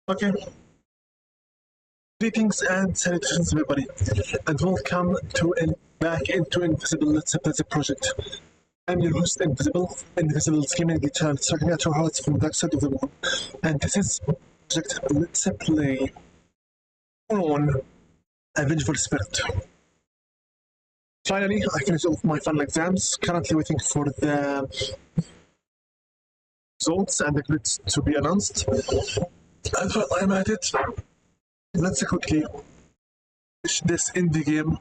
Okay. Greetings and salutations, everybody, and welcome to back into Invisible Let's Play the project. I'm your host, Invisible's gaming channel, starting at your hearts from the dark side of the moon. And this is Project Let's Play on a Vengeful Spirit. Finally, I finished all of my final exams, currently waiting for the results and the grades to be announced. And while I'm at it, let's quickly finish this indie game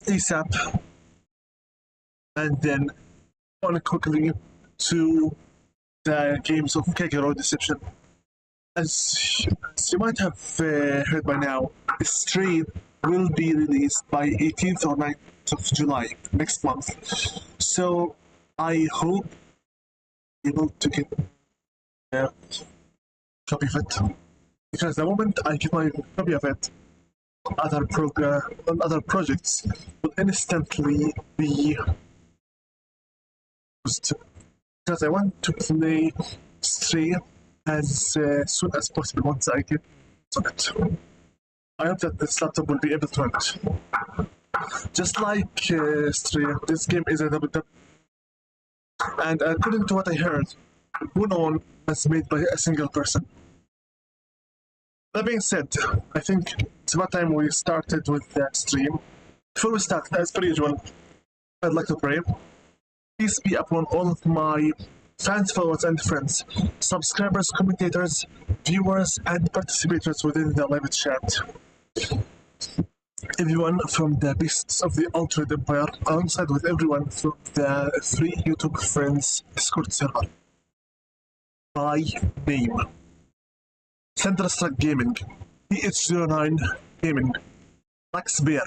ASAP, and then on quickly to the games of Kagero Deception. As you might have heard by now, Stray will be released by 18th or 9th of July next month. So I hope you're able to get a copy of it, because the moment I get my copy of it, other projects will instantly be used, because I want to play Stray as soon as possible once I get on it. I hope that this laptop will be able to run it. Just like Stray, this game is a double tap, and according to what I heard, Wonhon was made by a single person. That being said, I think it's about time we started with the stream. Before we start, as per usual, I'd like to pray. Peace be upon all of my fans, followers, and friends, subscribers, commentators, viewers, and participators within the live chat. Everyone from the beasts of the Altered Empire, alongside with everyone from the 3 YouTube Friends Discord server. By name: Thunderstruck Gaming, PH09 Gaming, Max Bear,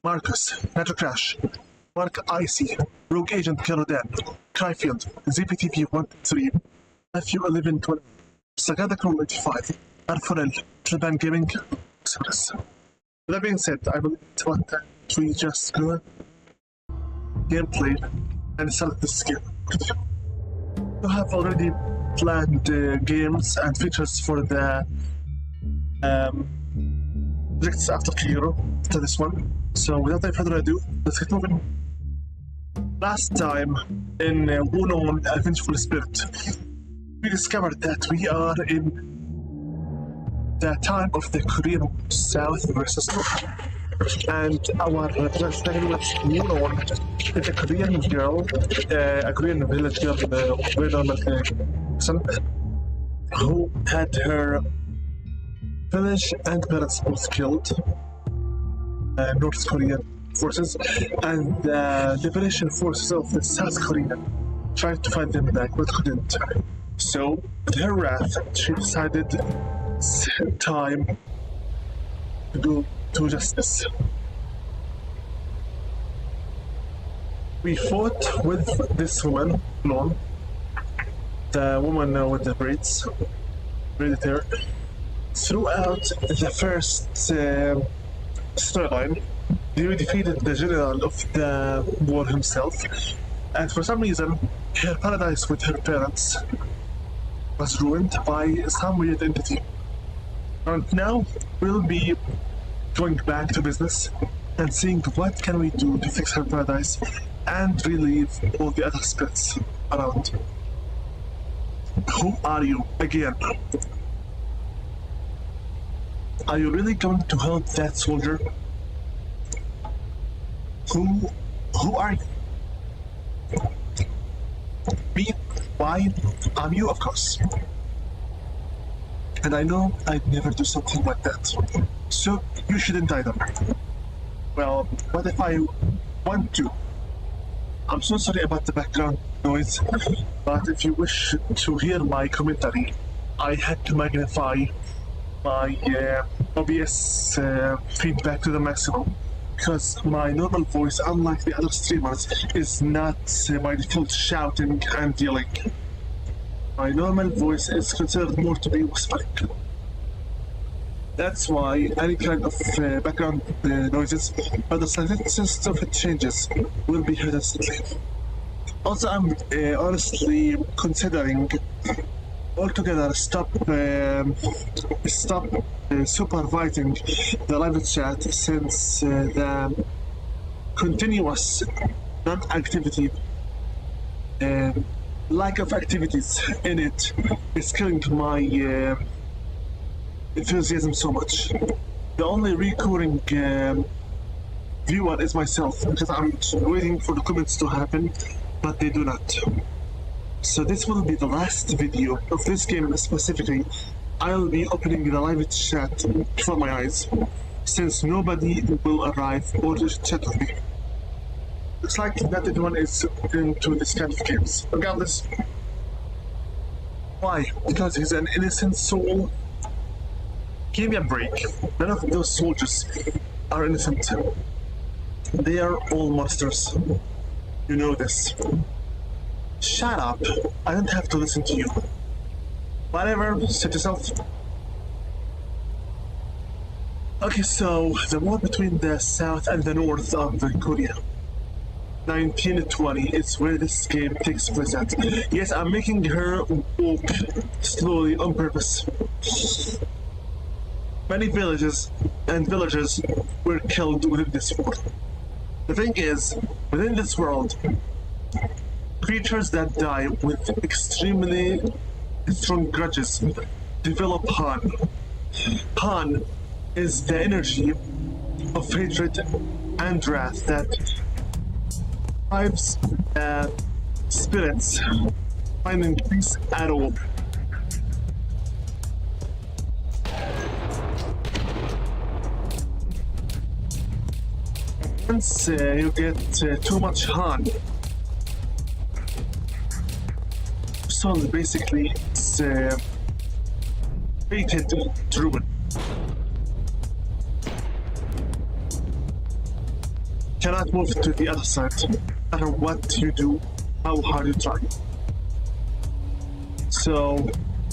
Marcus, Nitro Crash, Mark Icy, Rogue Agent Kerodan, Cryfield, ZPTP13, Matthew 1120, Sagada Crew 95, Arforel, Japan Gaming, Express. With that being said, I believe it's about time we just go gameplay and select this game. You have already planned games and features for the projects after Kagero, to this one. So without any further ado, let's get moving. Last time in Wonhon, a Vengeful Spirit, we discovered that we are in the time of the Korean South versus North. And our protagonist Wonhon is a Korean girl, a Korean village girl, very normal person, who had her village and parents both killed. North Korean forces, and the liberation forces of the South Korea tried to find them back but couldn't. So, with her wrath, she decided it's time to go to justice. We fought with this woman, Lon, the woman with the braids, braided hair, throughout the first storyline. We defeated the general of the war himself, and for some reason, her paradise with her parents was ruined by some weird entity. And now we'll be going back to business and seeing what can we do to fix her paradise and relieve all the other spirits around. Who are you again? Are you really going to help that soldier? Who are you? Me? Why? I'm you, of course. And I know I'd never do something like that. So you shouldn't either. Well, what if I want to? I'm so sorry about the background noise, but if you wish to hear my commentary, I had to magnify my OBS feedback to the maximum because my normal voice, unlike the other streamers, is not by default shouting and yelling. My normal voice is considered more to be whispering. That's why any kind of background noises or the slightest of it changes will be heard instantly. Also, I'm honestly considering altogether stop supervising the live chat since the continuous non-activity lack of activities in it is killing my enthusiasm so much. The only recurring viewer is myself because I'm waiting for the comments to happen, but they do not. So this will be the last video of this game specifically. I'll be opening the live chat before my eyes, since nobody will arrive or chat with me. Looks like not everyone is into this kind of games. Regardless. Why? Because he's an innocent soul? Give me a break. None of those soldiers are innocent. They are all monsters. You know this. Shut up. I don't have to listen to you. Whatever, set yourself. Okay, so the war between the south and the north of Korea. 1920 is where this game takes place at. Yes, I'm making her walk slowly on purpose. Many villages and villagers were killed within this war. The thing is, within this world, creatures that die with extremely strong grudges develop Han. Han is the energy of hatred and wrath that drives spirits finding peace at all. Once you get too much Han, soul basically is fated to ruin. Cannot move to the other side, no matter what you do, how hard you try. So,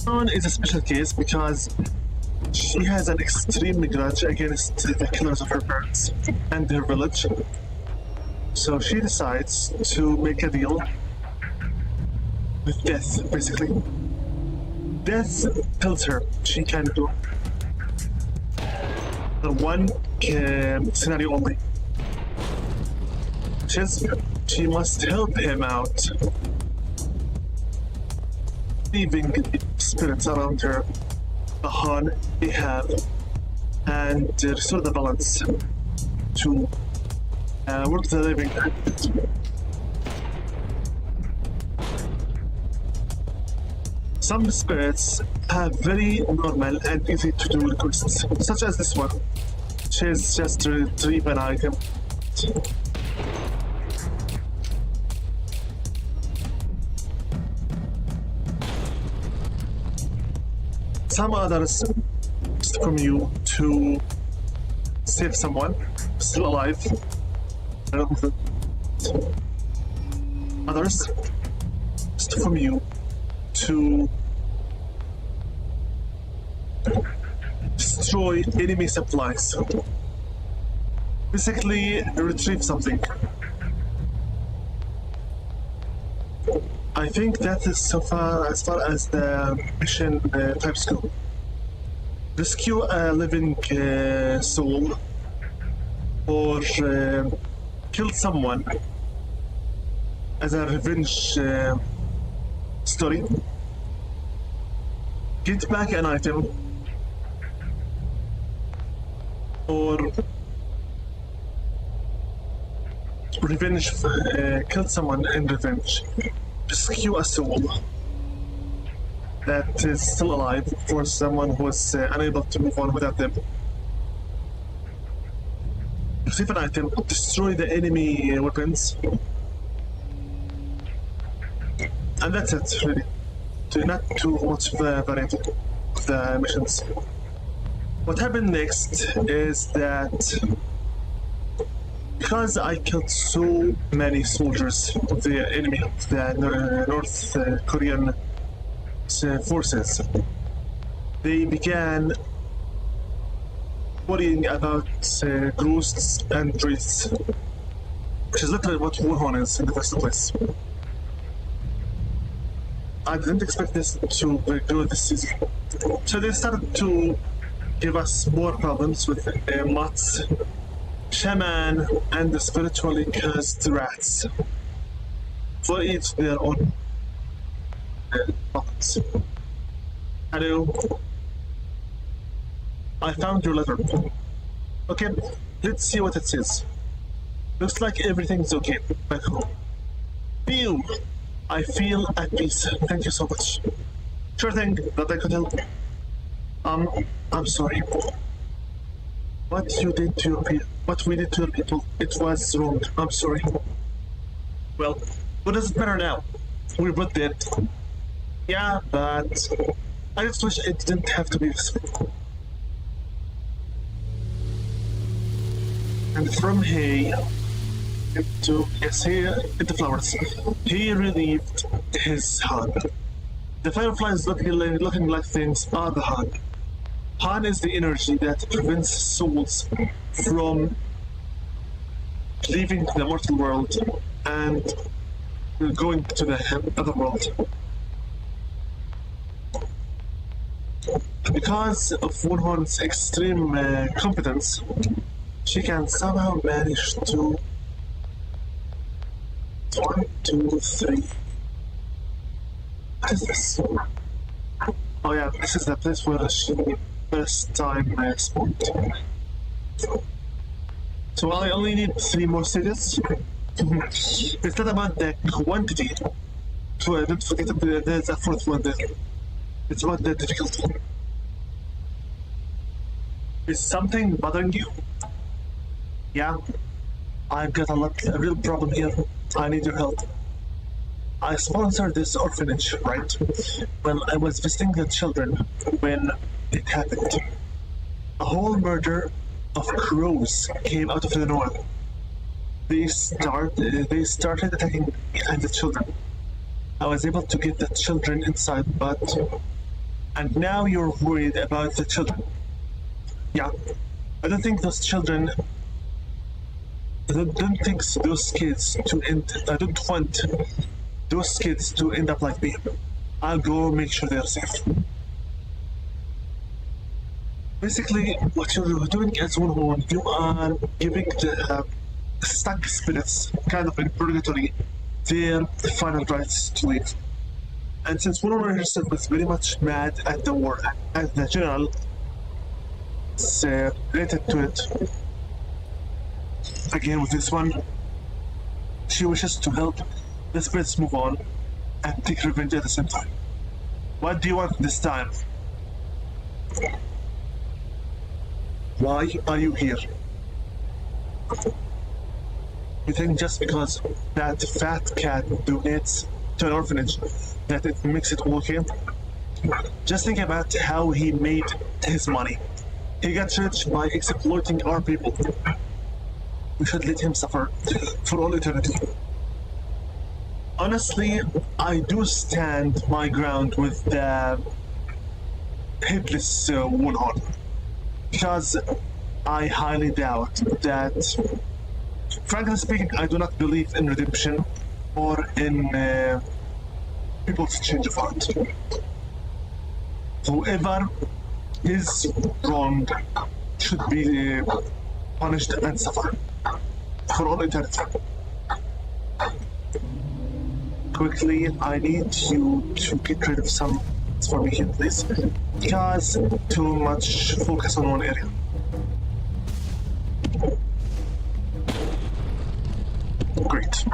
Han is a special case because she has an extreme grudge against the killers of her parents and her village. So she decides to make a deal with death, basically. Death tells her she can do the one scenario only. She must help him out, leaving the spirits around her, the Han they have, and restore the balance to work the living. Some spirits have very normal and easy to do requests, such as this one, which is just to retrieve an item. Some others from you to save someone still alive. Others from you to destroy enemy supplies. Basically, retrieve something. I think that is so far as the mission types go. Rescue a living soul or kill someone as a revenge story. Get back an item or revenge, kill someone in revenge. Rescue a soul that is still alive for someone who is unable to move on without them. Receive an item, destroy the enemy weapons, And that's it, really. Not too much variety of the missions. What happened next is that because I killed so many soldiers of the enemy, of the North Korean forces, they began worrying about ghosts and wraiths, which is literally what Wonhon is in the first place. I didn't expect this to grow this season. So they started to give us more problems with Mats, Shaman, and the spiritually cursed rats. For each their own problems. Hello. I found your letter. Okay, let's see what it says. Looks like everything's okay back home. Phew! I feel at peace. Thank you so much. Sure thing, that I could help. I'm sorry. What you did to your people, what we did to your people, it was wrong. I'm sorry. Well, what does it matter now? We're both dead. Yeah, but I just wish it didn't have to be this way. And from here into into flowers, he relieved his Han. The fireflies looking like things are the Han. Han is the energy that prevents souls from leaving the mortal world and going to the other world. Because of Wonhon's extreme competence, she can somehow manage to 1, 2, 3. What is this? Oh yeah, this is the place where she first time spawned. So I only need 3 more stages. It's not about the quantity. So don't forget that there's a 4th one there. It's about the difficulty. Is something bothering you? Yeah, I've got a real problem here. I need your help. I sponsored this orphanage, right? Well, I was visiting the children when it happened. A whole murder of crows came out of the north. They started attacking me and the children. I was able to get the children inside, but... And now you're worried about the children. Yeah, I don't think those children... I don't think those kids to end... I don't want those kids to end up like me. I'll go make sure they're safe. Basically, what you're doing as Wonhon, you are giving the stuck spirits, kind of in purgatory, their final rights to leave. And since Wonhon herself was very much mad at the war, at the general, it's related to it. Again with this one, she wishes to help the spirits move on and take revenge at the same time. What do you want this time? Why are you here? You think just because that fat cat donates to an orphanage that it makes it okay? Just think about how he made his money. He got rich by exploiting our people. We should let him suffer for all eternity. Honestly, I do stand my ground with the headless Wonhon, because I highly doubt that, frankly speaking, I do not believe in redemption or in people's change of heart. Whoever is wronged should be punished and suffer for all eternity. Quickly, I need you to get rid of some for me here, please, because too much focus on one area. Great.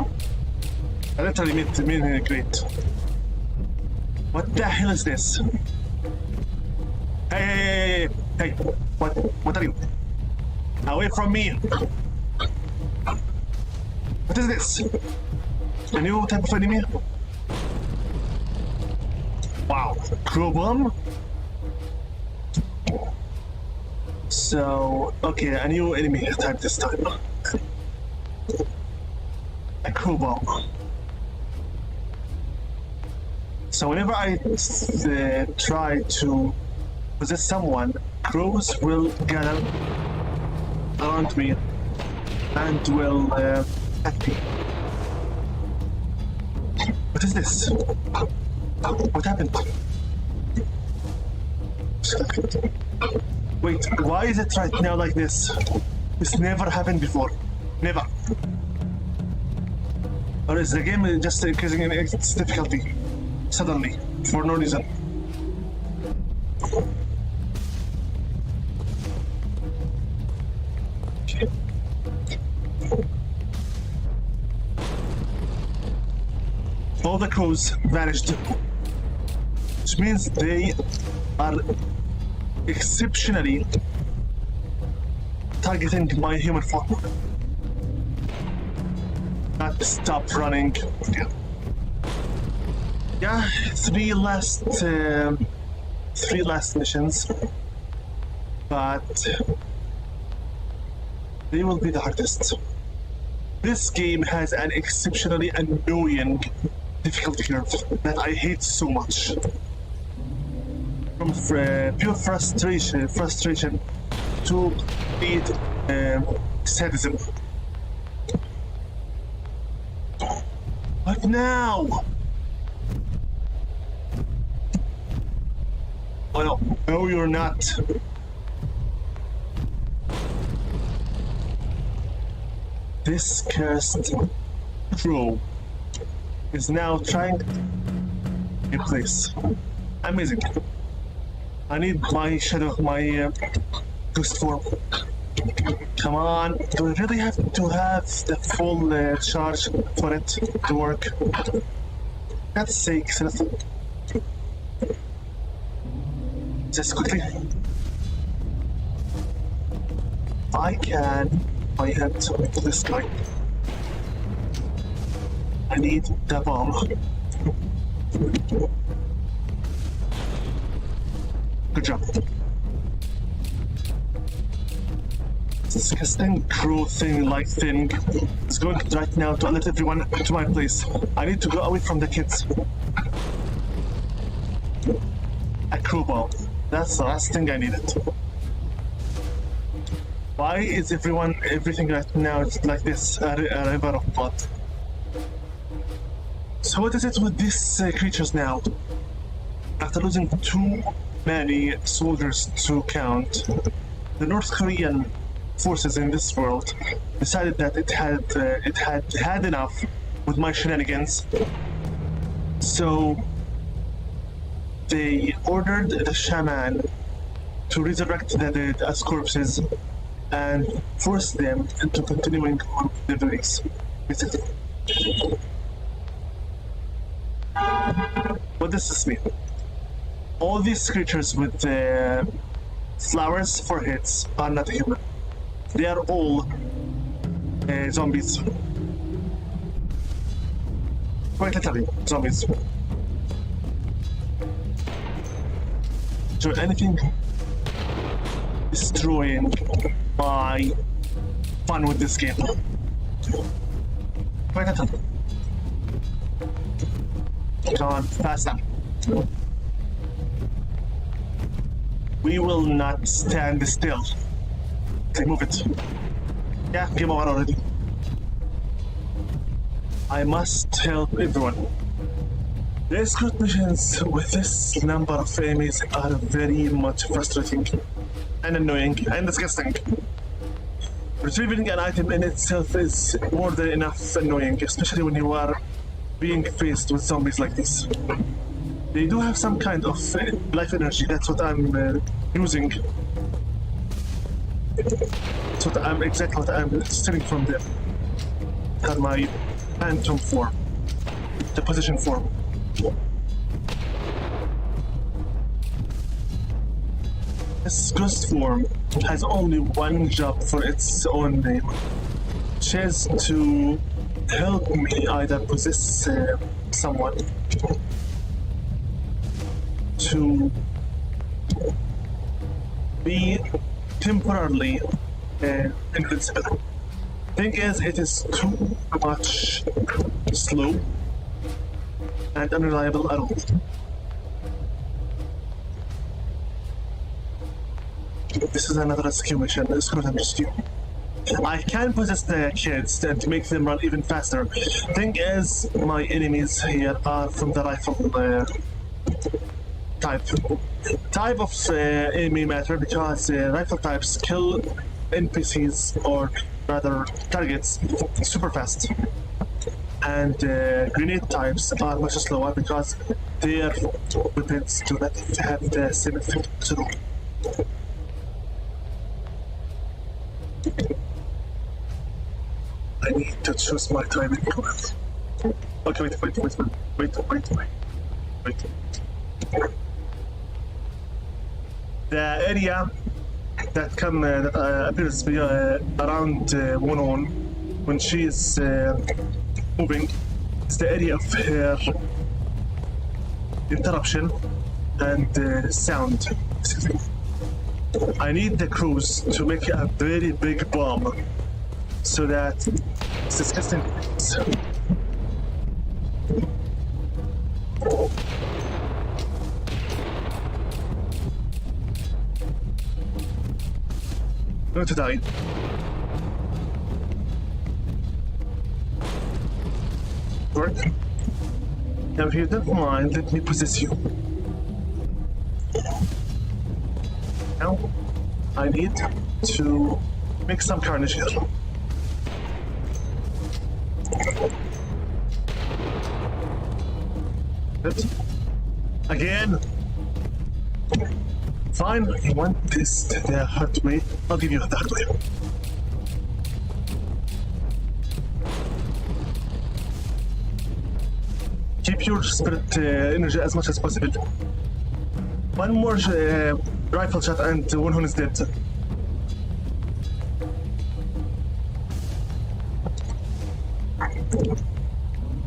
I literally mean great. What the hell is this? Hey! What are you? Away from me! What is this? A new type of enemy? Crow bomb? So, okay, a new enemy type this time. A crow bomb. So whenever I try to possess someone, crows will gather around me and will attack me. What is this? What happened? Wait, why is it right now like this? This never happened before. Never. Or is the game just increasing in its difficulty? Suddenly, for no reason. Okay. All the crows vanished, which means they are exceptionally targeting my human form. Not stop running. Yeah, three last missions, but they will be the hardest. This game has an exceptionally annoying difficulty curve that I hate so much. From pure frustration to complete sadism. What now? Oh no, no you're not. This cursed crow is now trying to place. Amazing. I need my shadow, my ghost form. Come on, do we really have to have the full charge for it to work? That's sake, just quickly. I can hit this guy. I need the bomb. Good job. Disgusting crow thing is going right now to alert everyone to my place. I need to go away from the kids. A crow bomb. That's the last thing I needed. Why is everything right now like this? A river of blood. So what is it with these creatures now? After losing too many soldiers to count, the North Korean forces in this world decided that it had enough with my shenanigans. So they ordered the shaman to resurrect the dead as corpses and force them into continuing on their ways. Basically. What does this mean? All these creatures with flowers for heads are not human. They are all zombies. Quite literally, zombies. So anything destroying my fun with this game. Quite literally. Come on, faster. We will not stand still. Okay, move it. Yeah, game over already. I must help everyone. The escort missions with this number of enemies are very much frustrating and annoying and disgusting. Retrieving an item in itself is more than enough annoying, especially when you are being faced with zombies like this. They do have some kind of life energy, that's what I'm using. Exactly what I'm stealing from them. Got my phantom form, the position form. This ghost form has only one job for its own name, which is to help me either possess someone, to be temporarily invincible. Thing is, it is too much slow and unreliable at all. This is another rescue mission. Let's go and rescue. I can possess the kids and make them run even faster. Thing is, my enemies here are from the rifle type. Type of enemy matter because rifle types kill NPCs, or rather targets, super fast. And grenade types are much slower because their weapons do not have the same effect. So I need to choose my timing. Okay, wait. The area that appears to be around Wonhon when she is moving is the area of her interruption and sound. I need the crews to make a very big bomb so that it's disgusting. I'm going to die. Work. Now, if you don't mind, let me possess you. Now, I need to make some carnage here. Good. Again. Fine, you want this the hard way? I'll give you the hard way. Keep your spirit energy as much as possible. One more rifle shot and Wonhon is dead.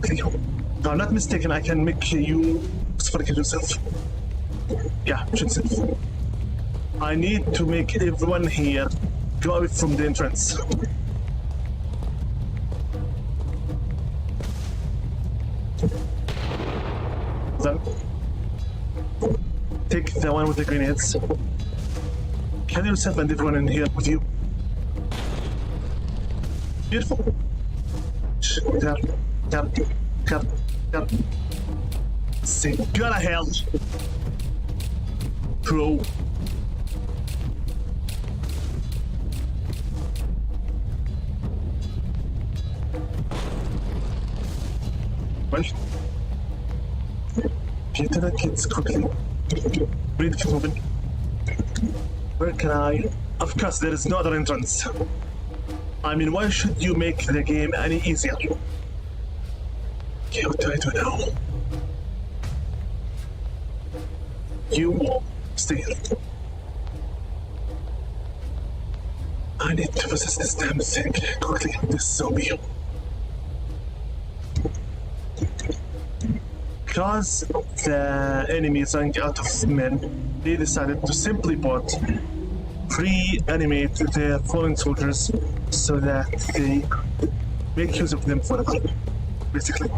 If I'm not mistaken, I can make you suffocate yourself. Yeah, shoot yourself. I need to make everyone here go away from the entrance. Then take the one with the grenades. Kill yourself and everyone in here with you. Beautiful. Cut. Say, go to hell. Pro. Well, get to the kids quickly. Read keep moving. Where can I? Of course, there is no other entrance. I mean, why should you make the game any easier? Okay, what do I do now? You stay here. I need to possess this damn thing quickly. This zombie. Because the enemy is running out of men, they decided to simply put reanimate their fallen soldiers so that they make use of them forever, basically.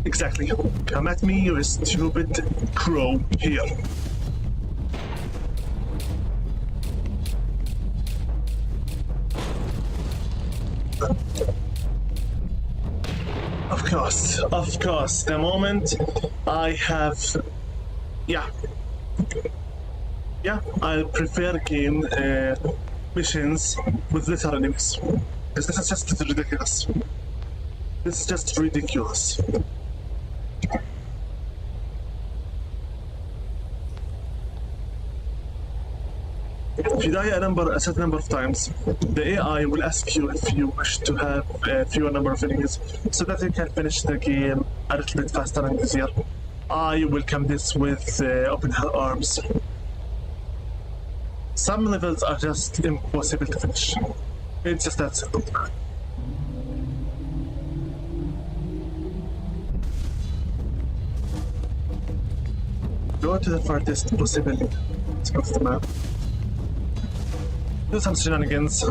Exactly. Come at me, you stupid crow here. Of course, the moment I have... Yeah, I prefer game missions with little enemies. Because this is just ridiculous. This is just ridiculous. If you die a certain number of times, the AI will ask you if you wish to have a fewer number of enemies so that you can finish the game a little bit faster and easier. I welcome this with open arms. Some levels are just impossible to finish. It's just that simple. Go to the farthest possible tip of the map. Do some shenanigans.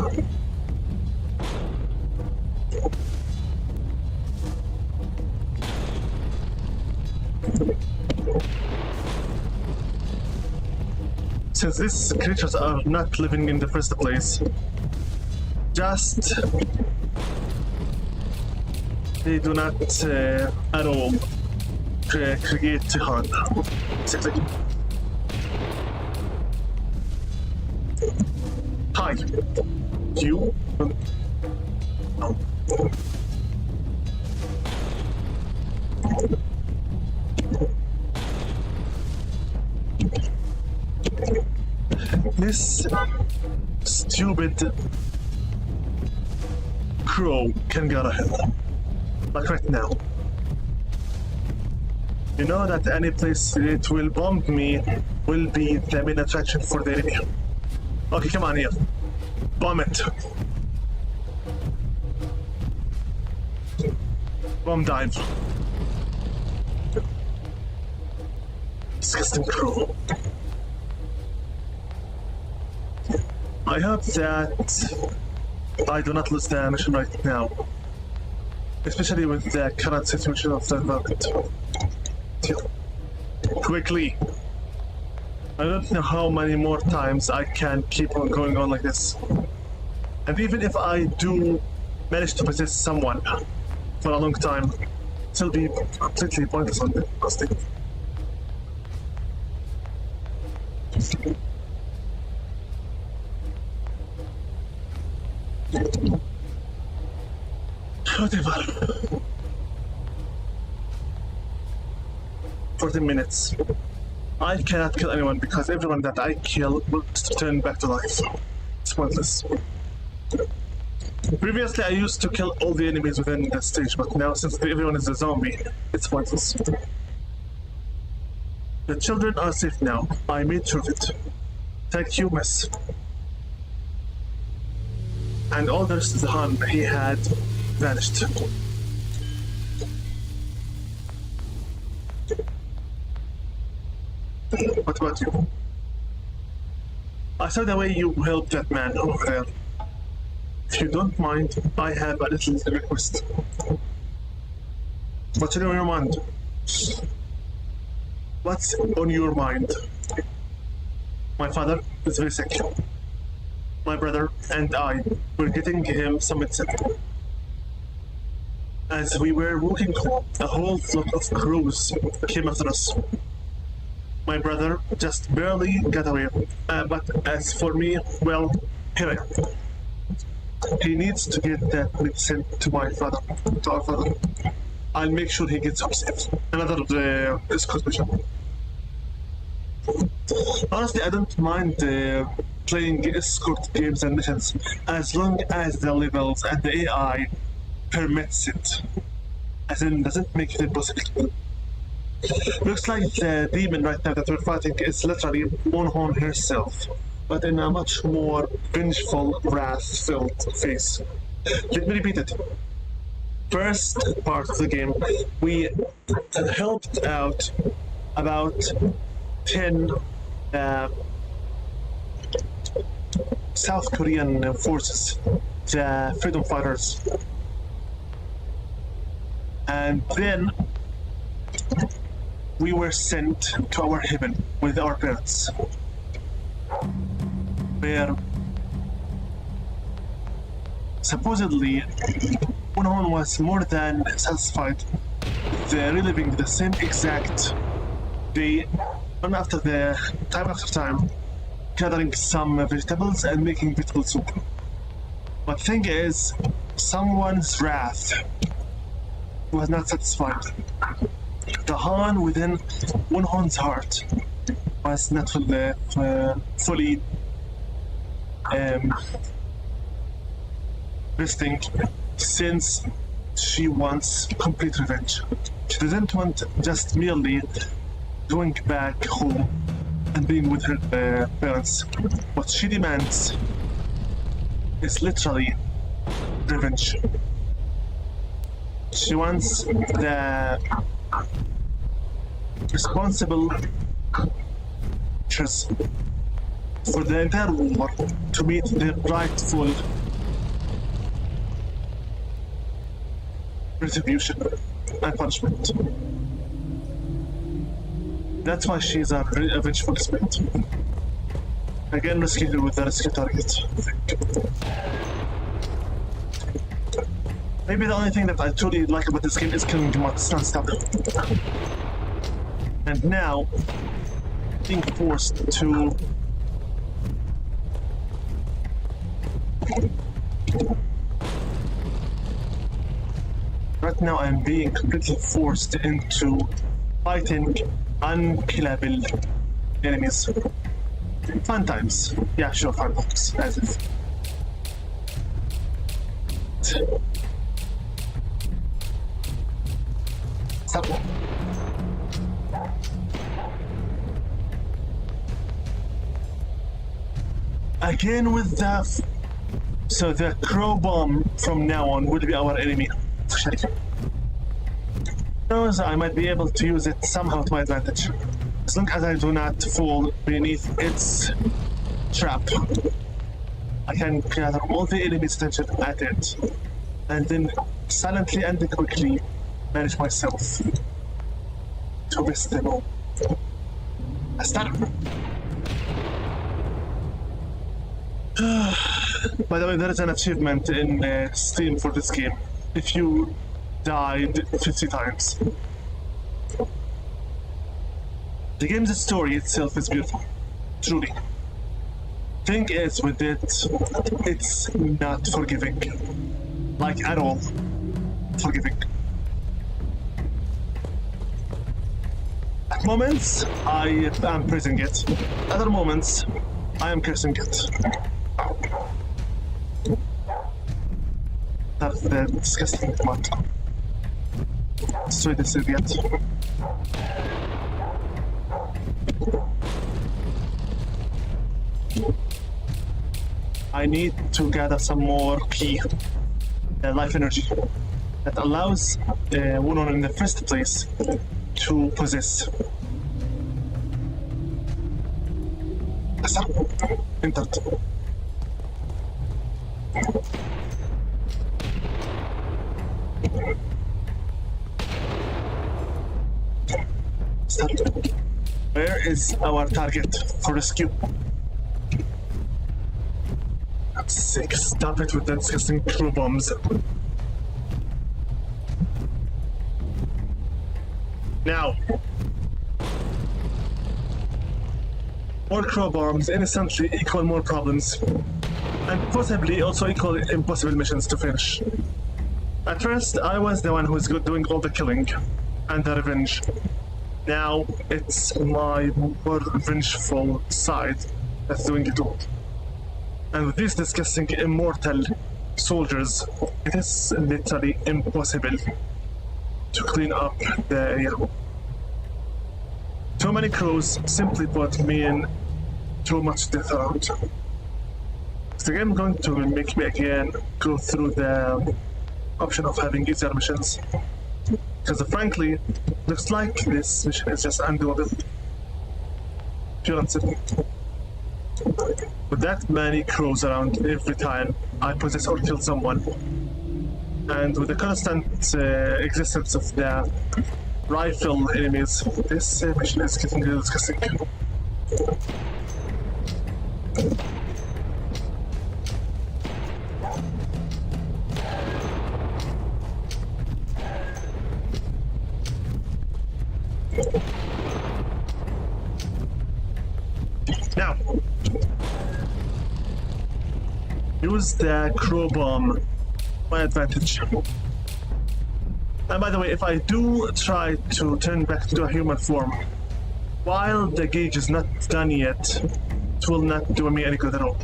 Since these creatures are not living in the first place, just they do not at all create harm. Exactly. Hi, you. Oh. This stupid crow can go to hell. Like right now. You know that any place it will bomb me will be the main attraction for the enemy. Okay, come on here. Bomb it. Bomb dive. Disgusting crow. I hope that I do not lose the mission right now. Especially with the current situation of the environment. Quickly! I don't know how many more times I can keep on going on like this. And even if I do manage to possess someone for a long time, it'll be completely pointless on the Whatever. 14 minutes. I cannot kill anyone because everyone that I kill will turn back to life. It's pointless. Previously, I used to kill all the enemies within the stage, but now since everyone is a zombie, it's pointless. The children are safe now. I made sure of it. Thank you, miss. And all the rest of the Han he had vanished. What about you? I saw the way you helped that man over there. If you don't mind, I have a little request. What's on your mind? What's on your mind? My father is very sick. My brother and I were getting him some medicine. As we were walking home, a whole flock of crows came after us. My brother just barely got away, but as for me, well, here I am. He needs to get that medicine to our father. I'll make sure he gets home safe. Another escort mission. Honestly, I don't mind playing escort games and missions as long as the levels and the AI permits it. As in, doesn't make it impossible. Looks like the demon right now that we're fighting is literally Wonhon herself, but in a much more vengeful, wrath-filled face. Let me repeat it. First part of the game, we helped out about 10 South Korean forces, the freedom fighters. And then we were sent to our heaven with our parents, where supposedly Wonhon was more than satisfied with reliving the same exact day, time after time, gathering some vegetables and making vegetable soup. But thing is, someone's wrath was not satisfied. The Han within Wonhon's heart was not fully resting, since she wants complete revenge. She doesn't want just merely going back home and being with her parents. What she demands is literally revenge. She wants the responsible for the entire war to meet their rightful retribution and punishment. That's why she's a vengeful spirit. Again, rescue her with the rescue target. Maybe the only thing that I truly like about this game is killing mods non-stop. And now, being forced to right now I'm being completely forced into fighting unkillable enemies. Fun times. Yeah, sure, fun times. As if. Stop. Again with the... So the crow bomb from now on will be our enemy. Knows I might be able to use it somehow to my advantage. As long as I do not fall beneath its trap. I can gather all the enemy's attention at it. And then silently and quickly manage myself to miss them all. I start. By the way, there is an achievement in Steam for this game. If you died 50 times. The game's story itself is beautiful. Truly. Thing is with it, it's not forgiving. Like at all. Forgiving. At moments, I am praising it. Other moments, I am cursing it. That's the disgusting part. Destroy this idiot. I need to gather some more key life energy that allows Wonhon in the first place to possess. Entered. Stop. Where is our target for rescue? I'm sick. Stop it with the disgusting crew bombs. Now. More crow bombs innocently equal more problems. And possibly also equal impossible missions to finish. At first, I was the one who's doing all the killing and the revenge. Now, it's my more vengeful side that's doing it all. And with these disgusting immortal soldiers, it is literally impossible to clean up the area. Too many crows simply put me in too much death around. The game going to make me again go through the option of having easier missions. Because frankly, looks like this mission is just undoable. Pure and simple. With that many crows around every time I possess or kill someone, and with the constant existence of the rifle enemies, this mission is getting really disgusting. Now, use the crow bomb my advantage. And by the way, if I do try to turn back to a human form, while the gauge is not done yet, it will not do me any good at all.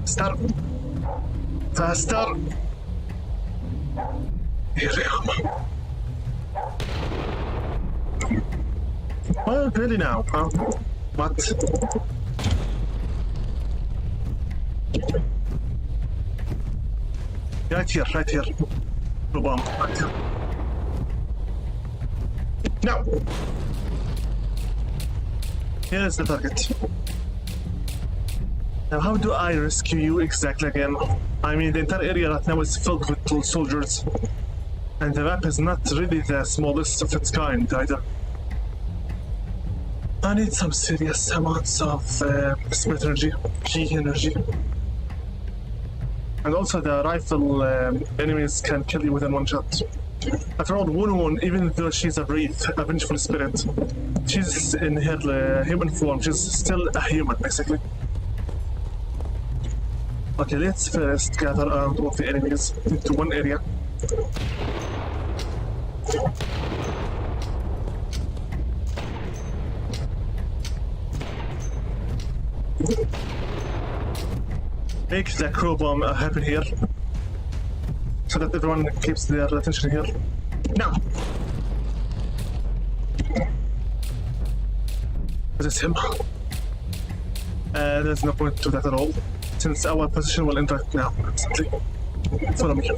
Start. Faster. Here I am. Well, really now, huh? What? Right here, right here. No bomb, right here. Now! Here's the target. Now, how do I rescue you exactly again? I mean, the entire area right now is filled with tall soldiers. And the map is not really the smallest of its kind either. I need some serious amounts of spirit energy, key energy. And also the rifle enemies can kill you within one shot. After all, Wonhon, even though she's a vengeful spirit, she's in her human form, she's still a human, basically. Okay, let's first gather around all of the enemies into one area. Make the crow bomb happen here, so that everyone keeps their attention here. Now! Is this him? There's no point to that at all, since our position will end right now, instantly. Follow me.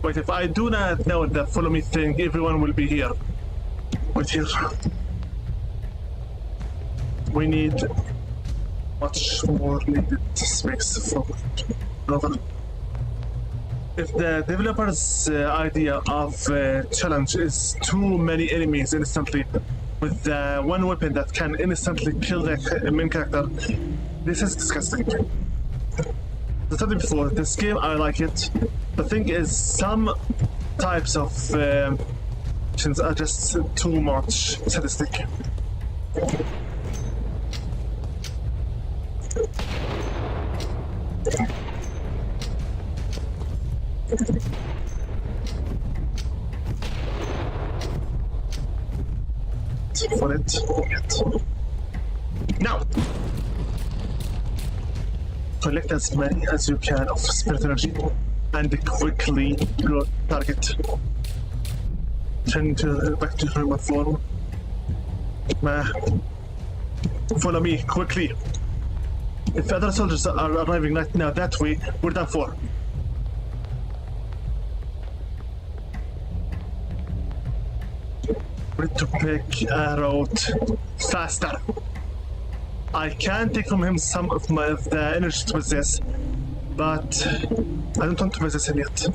Wait, if I do not know the follow me thing, everyone will be here. Wait here. We need much more needed space for another. If the developer's idea of challenge is too many enemies instantly with one weapon that can instantly kill the main character, this is disgusting. I told you before, this game, I like it. The thing is, some types of missions are just too much sadistic. For it. Now! Collect as many as you can of spirit energy and quickly go target. Turn back to human form. Follow me quickly. If other soldiers are arriving right now that way, we're done for. We need to pick a route faster. I can take from him some of the energy to possess, but I don't want to possess him yet.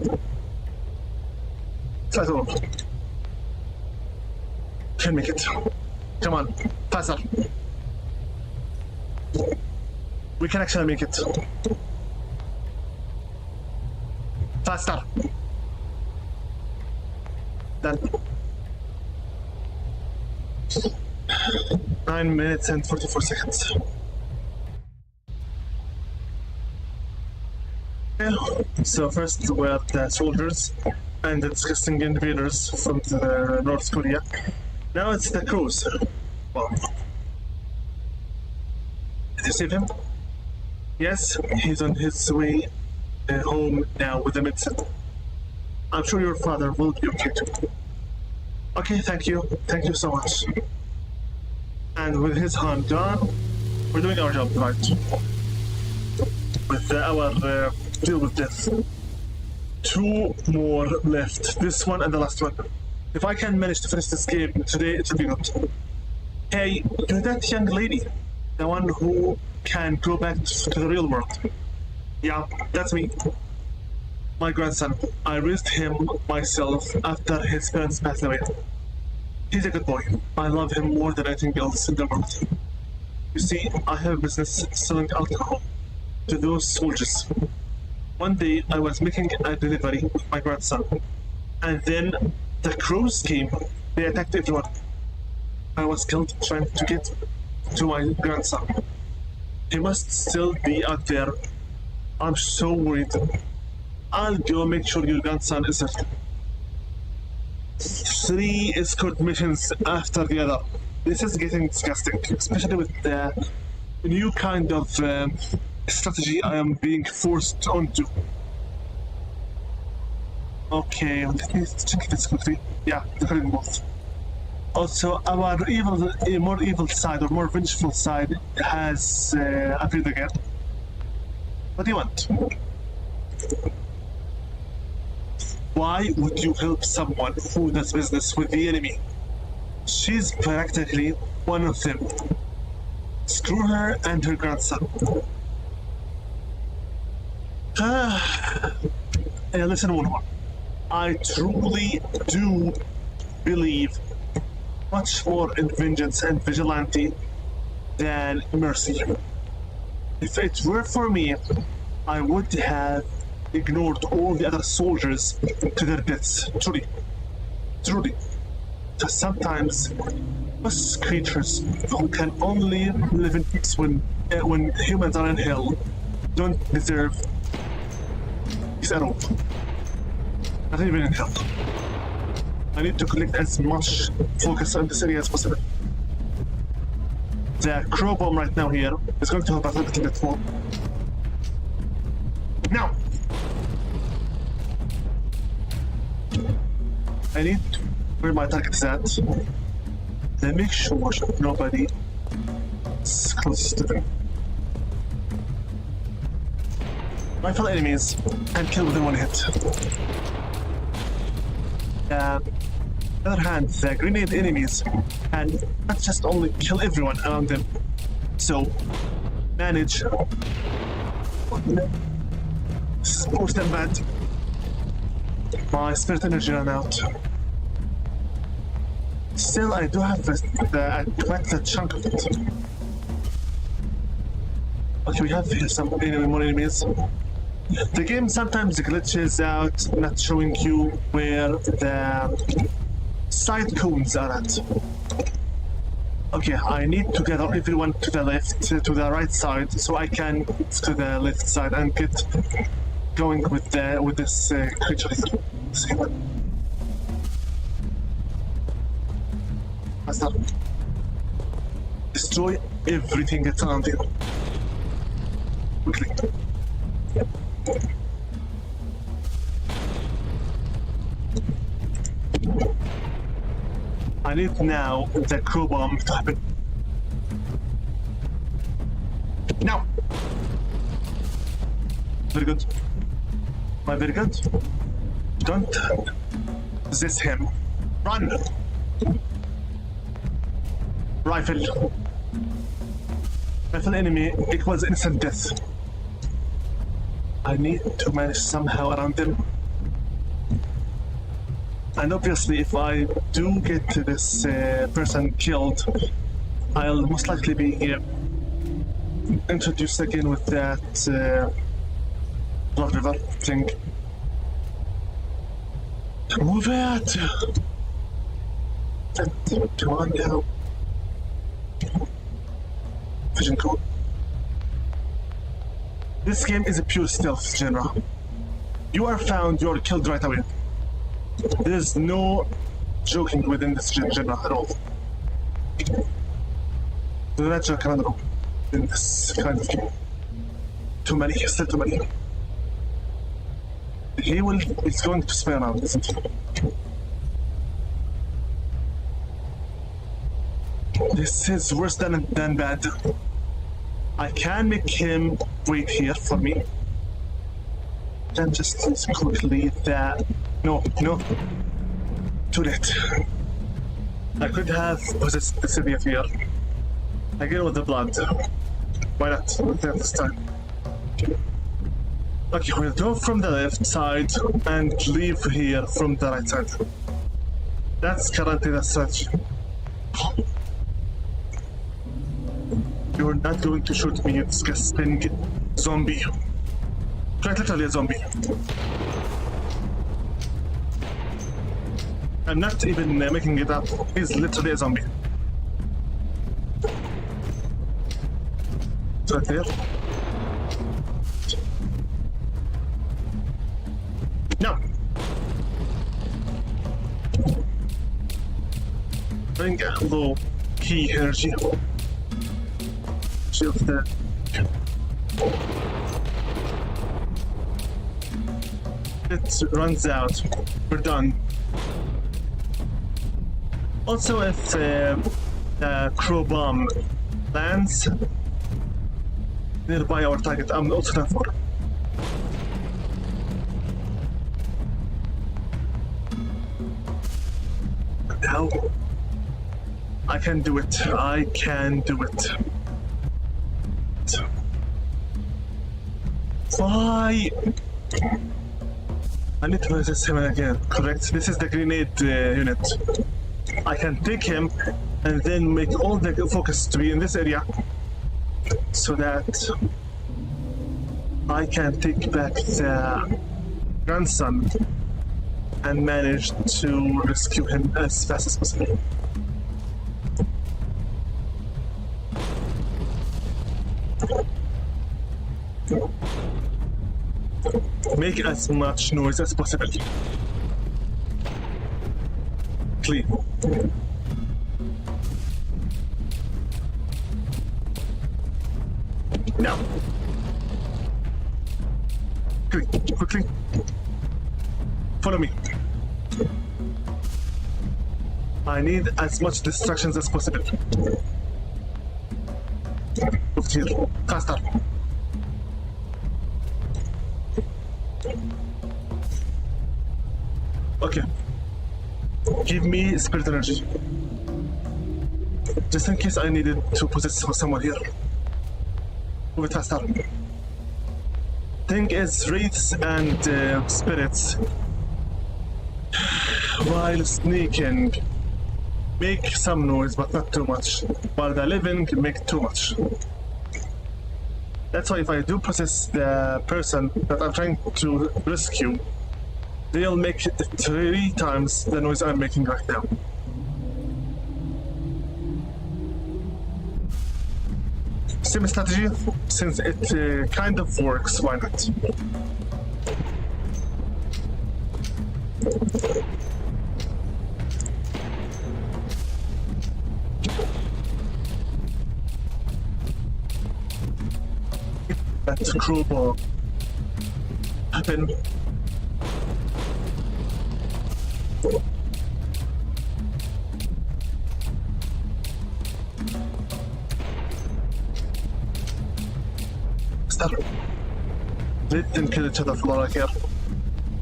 That's all. Can make it. Come on, faster. We can actually make it. Faster. Done. 9 minutes and 44 seconds. Yeah. So first we have the soldiers and the disgusting invaders from the North Korea. Now it's the crews. Well, did you save him? Yes, he's on his way home now with the medicine. I'm sure your father will be okay too. Okay, thank you. Thank you so much. And with his hand done, we're doing our job right. With our deal with death. 2 more left. This one and the last one. If I can manage to finish this game today, it will be good. Hey, you're that young lady. The one who can go back to the real world. Yeah, that's me. My grandson. I raised him myself after his parents passed away. He's a good boy. I love him more than anything else in the world. You see, I have a business selling alcohol to those soldiers. One day, I was making a delivery with my grandson, and then the crows came. They attacked everyone. I was killed trying to get to my grandson. He must still be out there. I'm so worried. I'll go make sure your grandson is safe. 3 escort missions after the other. This is getting disgusting, especially with the new kind of strategy I am being forced onto. Okay, let me check this quickly. Yeah, they're both. Also, our more evil side or more vengeful side has appeared again. What do you want? Why would you help someone who does business with the enemy? She's practically one of them. Screw her and her grandson. Listen, Wonhon. I truly do believe much more in vengeance and vigilante than mercy. If it were for me, I would have ignored all the other soldiers to their deaths. Truly. Because sometimes us creatures who can only live in peace when humans are in hell don't deserve peace at all. Not even in hell. I need to collect as much focus on this area as possible. The crow bomb right now here is going to help us a little bit more. Now! I need where my target is at. Then make sure nobody is close to them. Rifle enemies and kill within one hit. On the other hand, the grenade enemies can not just only kill everyone around them, so manage. This is worse than bad. My spirit energy ran out. Still, I do have quite a chunk of it. Okay, we have here some more enemies. The game sometimes glitches out, not showing you where the side cones are at. Okay, I need to gather everyone to the left, to the right side, so I can move to the left side and get going with this creature here. See what? Master, destroy everything that's around you. Quickly. I need now the crow bomb to happen. Now! Very good. Very good. Don't resist him. Run! Rifle. Rifle enemy equals instant death. I need to manage somehow around them. And obviously, if I do get this person killed, I'll most likely be introduced again with that blood river thing. Move it! Come on now. Vision code. This game is a pure stealth genre. You are found, you are killed right away. There's no joking within this genre at all. Do not joke around in this kind of game. Too many, still too many. He's going to spin around, isn't he? This is worse than bad. I can make him wait here for me. Then just quickly that. No. Too late. I could have possessed the city here. Again with the blood. Why not? This time. Okay, we'll go from the left side and leave here from the right side. That's currently the strategy. You're not going to shoot me, you disgusting zombie. Quite literally a zombie. I'm not even making it up. He's literally a zombie. It's right there. No! Bring a low key energy. Shield there. It runs out. We're done. Also, if the crow bomb lands nearby our target, I'm also done for. Now, I can do it. I can do it. Why? I need to resist him again, correct? This is the grenade unit. I can take him and then make all the focus to be in this area so that I can take back the grandson and manage to rescue him as fast as possible. Make as much noise as possible. Clean. Now. Quickly. Follow me. I need as much distractions as possible. Move here. Faster. Okay. Give me spirit energy. Just in case I needed to possess someone here. Move it faster. Thing is, wraiths and spirits, while sneaking, make some noise but not too much. While the living make too much. That's why if I do possess the person that I'm trying to rescue, they'll make 3 times the noise I'm making right now. Same strategy, since it kind of works, why not? That crowbar happen. Faster. Let them kill each other for all I care.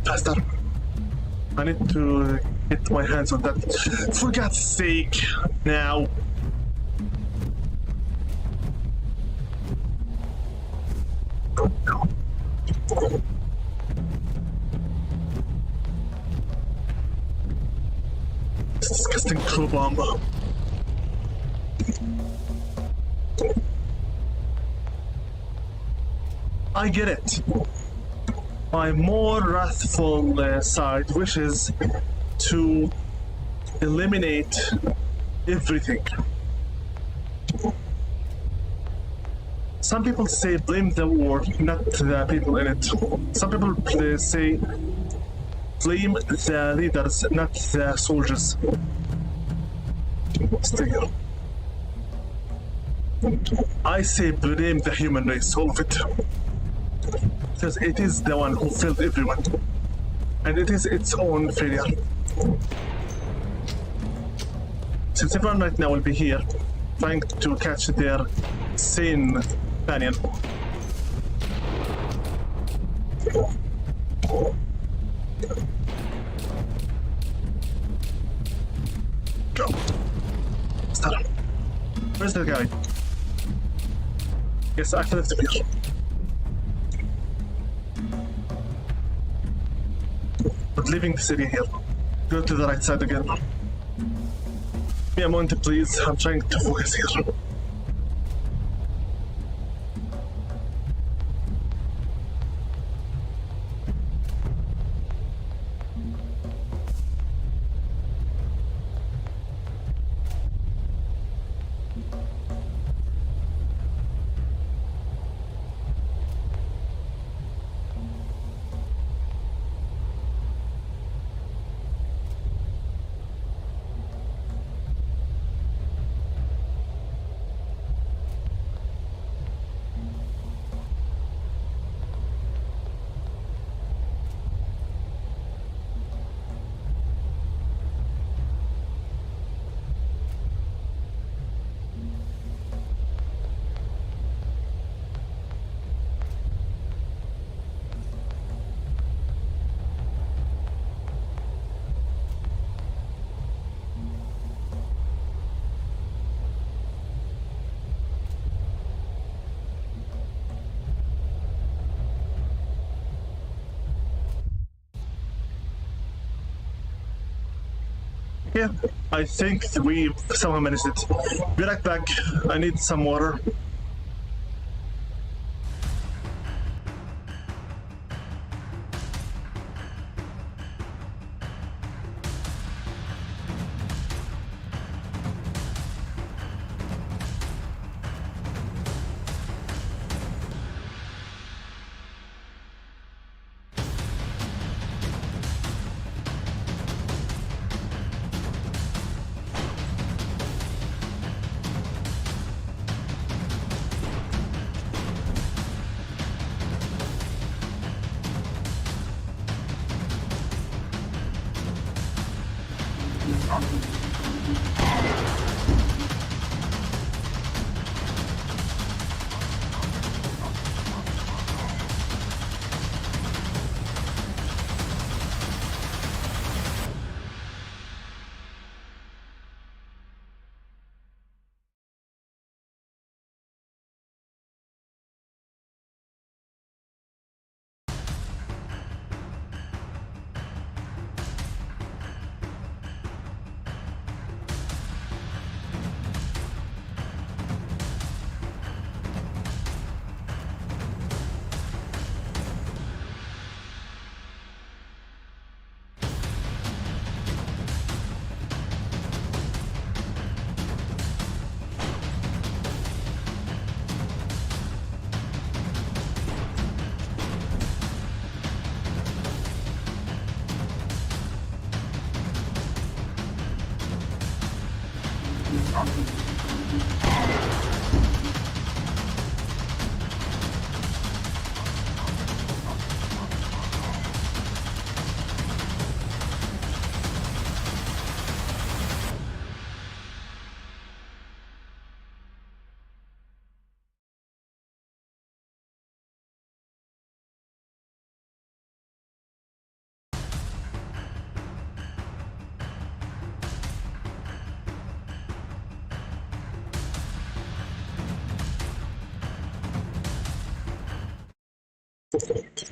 Faster. I need to get my hands on that. For God's sake, now. This disgusting crow bomb. I get it. My more wrathful side wishes to eliminate everything. Some people say blame the war, not the people in it. Some people say blame the leaders, not the soldiers. Stay here. I say blame the human race, all of it. Because it is the one who failed everyone. And it is its own failure. Since everyone right now will be here, trying to catch their sane companion. Go! Start. Where's the guy? Yes, I can lift him here. But leaving the city here. Go to the right side again. Give me a moment, please. I'm trying to focus here. Yeah, I think we somehow managed it. Be right back. I need some water.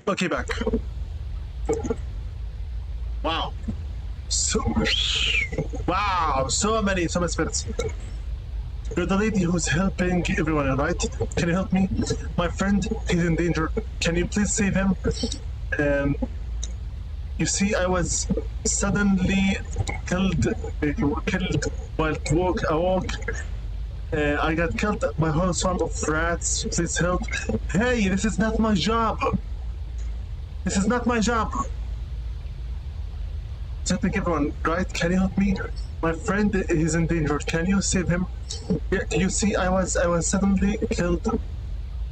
Okay, back. Wow. So many spirits. You're the lady who's helping everyone, right? Can you help me? My friend, he's in danger. Can you please save him? You see, I was suddenly killed while walk. I got killed by a whole swarm of rats. Please help. Hey, this is not my job. This is not my job. Helping everyone, right? Can you help me? My friend is in danger. Can you save him? Yeah, you see, I was suddenly killed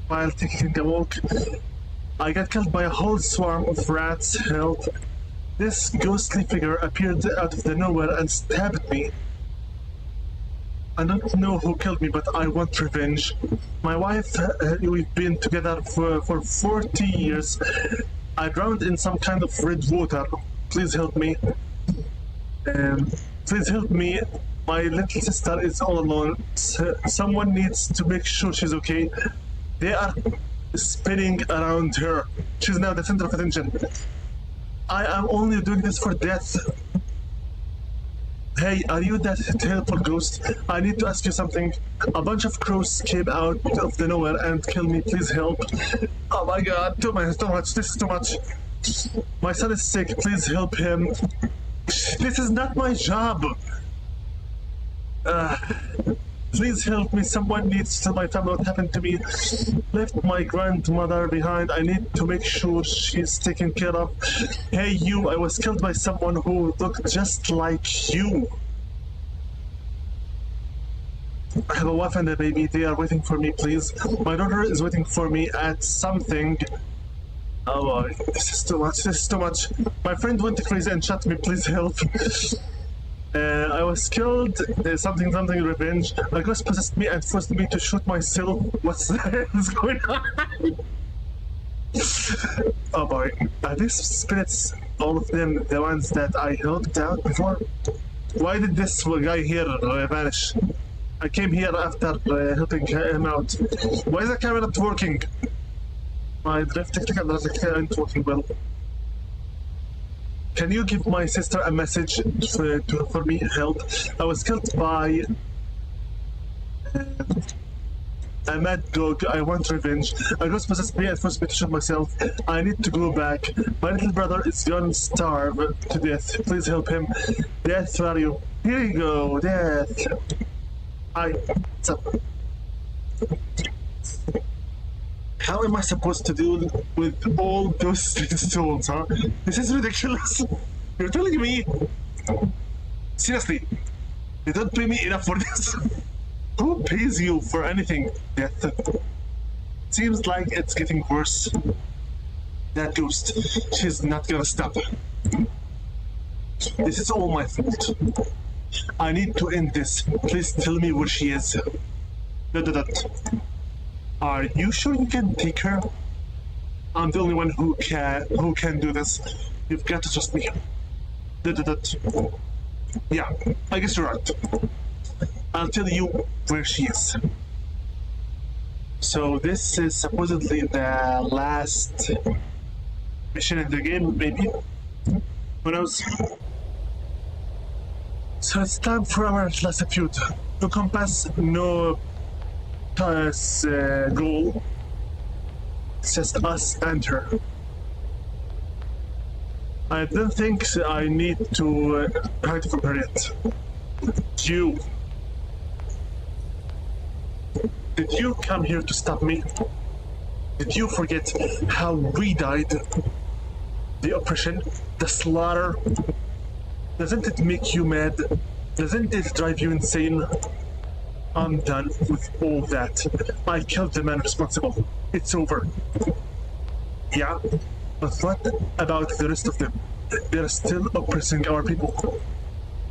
while taking a walk. I got killed by a whole swarm of rats. Help! This ghostly figure appeared out of the nowhere and stabbed me. I don't know who killed me, but I want revenge. My wife, we've been together for 40 years. I drowned in some kind of red water. Please help me. Please help me. My little sister is all alone. Someone needs to make sure she's okay. They are spinning around her. She's now the center of attention. I am only doing this for death. Hey, are you that terrible ghost? I need to ask you something. A bunch of crows came out of the nowhere and killed me. Please help. Oh my god, too much. This is too much. My son is sick. Please help him. This is not my job. Please help me. Someone needs to tell my family what happened to me. Left my grandmother behind. I need to make sure she's taken care of. Hey, you. I was killed by someone who looked just like you. I have a wife and a baby. They are waiting for me, please. My daughter is waiting for me at something. Oh boy, this is too much. This is too much. My friend went crazy and shot me. Please help. I was killed. Something revenge. A ghost possessed me and forced me to shoot myself. What's going on? Oh boy, are these spirits, all of them, the ones that I helped out before? Why did this guy here vanish? I came here after helping him out. Why is the camera not working? My drift technical isn't working well. Can you give my sister a message for me help? I was killed by a mad dog. I want revenge. I was possessed me and forced me to shoot myself. I need to go back. My little brother is gonna starve to death. Please help him. Death, where are you? Here you go, Death. Hi. What's up? How am I supposed to deal with all those stones, huh? This is ridiculous. You're telling me? Seriously, you don't pay me enough for this? Who pays you for anything, Death? Seems like it's getting worse. That ghost, she's not gonna stop. This is all my fault. I need to end this. Please tell me where she is. Are you sure you can take her? I'm the only one who can do this. You've got to trust me. Yeah, I guess you're right. I'll tell you where she is. So this is supposedly the last mission in the game, maybe? Who knows? So it's time for our last feud. No compass, no goal. It's just us and her. I don't think I need to hide from her yet. You. Did you come here to stop me? Did you forget how we died? The oppression, the slaughter. Doesn't it make you mad? Doesn't it drive you insane? I'm done with all that. I killed the man responsible. It's over. Yeah, but what about the rest of them? They're still oppressing our people.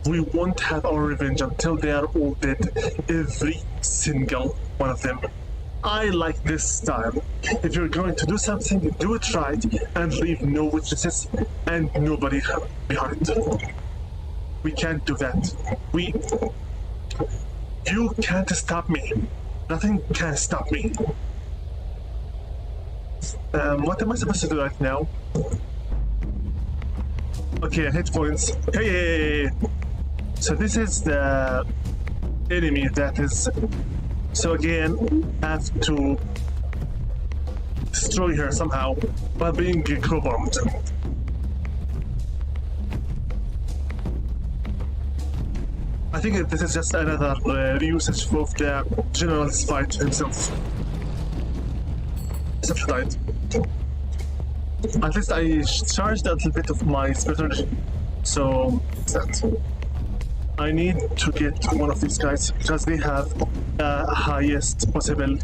We won't have our revenge until they are all dead. Every single one of them. I like this style. If you're going to do something, do it right and leave no witnesses and nobody behind. We can't do that. You can't stop me. Nothing can stop me. What am I supposed to do right now? Okay, hit points. Hey! So this is the enemy that is... So again, I have to destroy her somehow by being crow-bombed. I think this is just another usage of the general's fight himself. Except died. At least I charged a little bit of my spiritual energy. So, that. I need to get one of these guys because they have the highest possible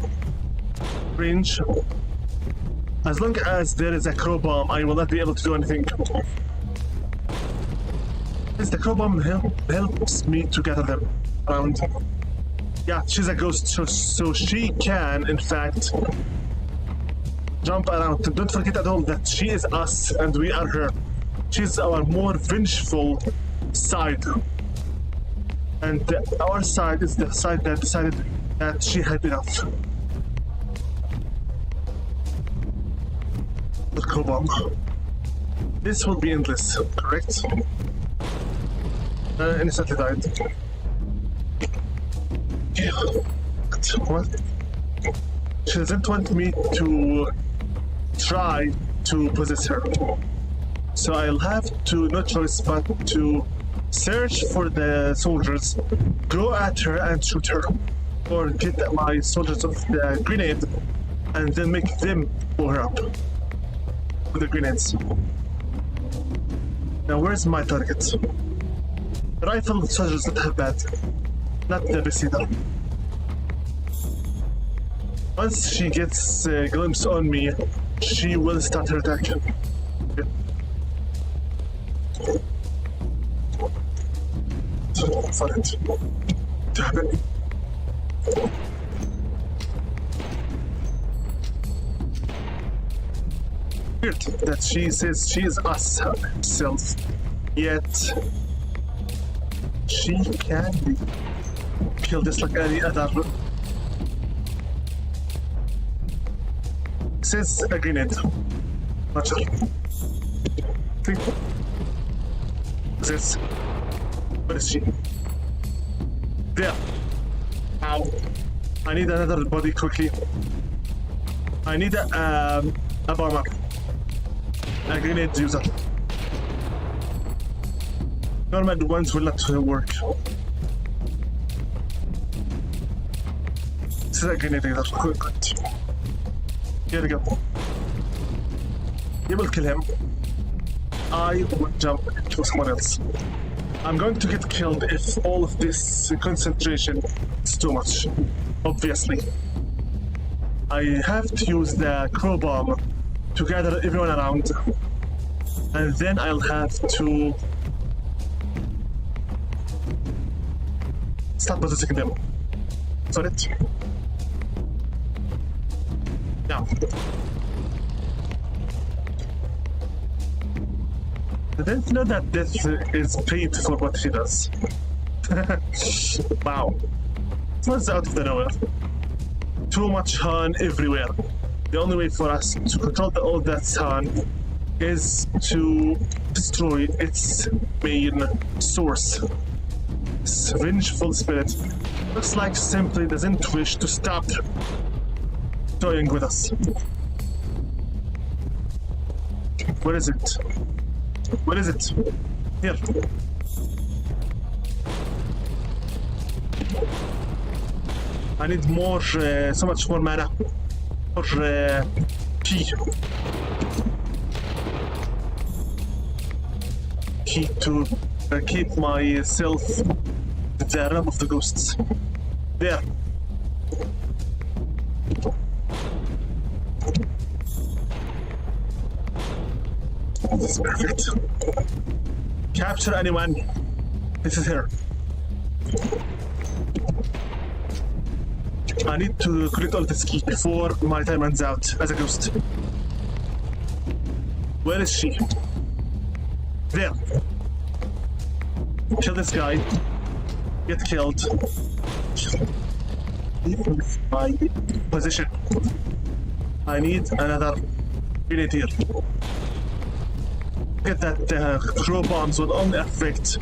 range. As long as there is a crow bomb, I will not be able to do anything. The crow bomb helps me to gather them around. Yeah, she's a ghost, so she can, in fact, jump around. Don't forget at all that she is us and we are her. She's our more vengeful side. And our side is the side that decided that she had enough. The crow bomb. This will be endless, correct? Instantly died. What? She doesn't want me to try to possess her. So I'll have to, no choice but to search for the soldiers, go at her and shoot her. Or get my soldiers of the grenade and then make them blow her up with the grenades. Now where's my target? The rifle soldiers not have bad. Not the best either. Once she gets a glimpse on me, she will start her attack. Okay. For it to happen. Weird that she says she is us herself, yet she can be killed just like any other. This is a grenade. Not sure. This. Where is she? There. Ow. I need another body quickly. I need a bomber. A grenade user. Normal ones will not work. This is a grenade user. Good. Here we go. You will kill him. I will jump to someone else. I'm going to get killed if all of this concentration is too much. Obviously. I have to use the crow bomb to gather everyone around. And then I'll have to start possessing them. Got it? Now. I didn't know that this is paid for what she does. Wow. It was out of the nowhere. Too much Han everywhere. The only way for us to control all that Han is to destroy its main source. This Vengeful Spirit looks like simply doesn't wish to stop toying with us. Where is it? Where is it? Here. I need more, so much more mana. More key. Key to keep myself in the realm of the ghosts. There. This is perfect. Capture anyone. This is her. I need to collect all this key before my time runs out as a ghost. Where is she? There. Kill this guy. Get killed. Leave my position. I need another grenadier. Get that crow bombs will only affect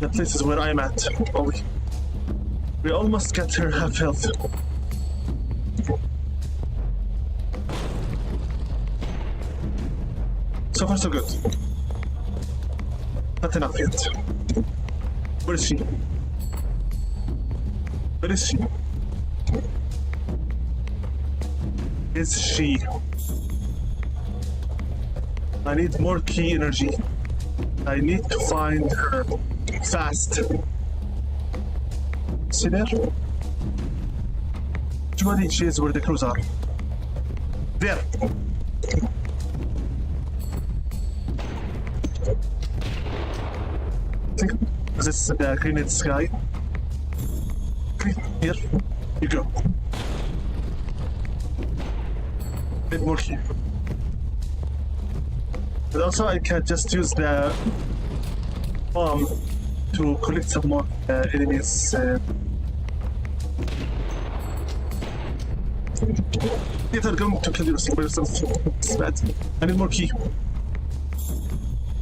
the places where I'm at. Oh, we almost got her half health. So far so good. Not enough yet. Where is she? Where is she? Is she? I need more key energy. I need to find her fast. See there? Which one she is where the crows are? There! This is the grenade sky. Here you go. Need more key. But also I can just use the bomb to collect some more enemies. They are going to kill yourself. It's bad. I need more key.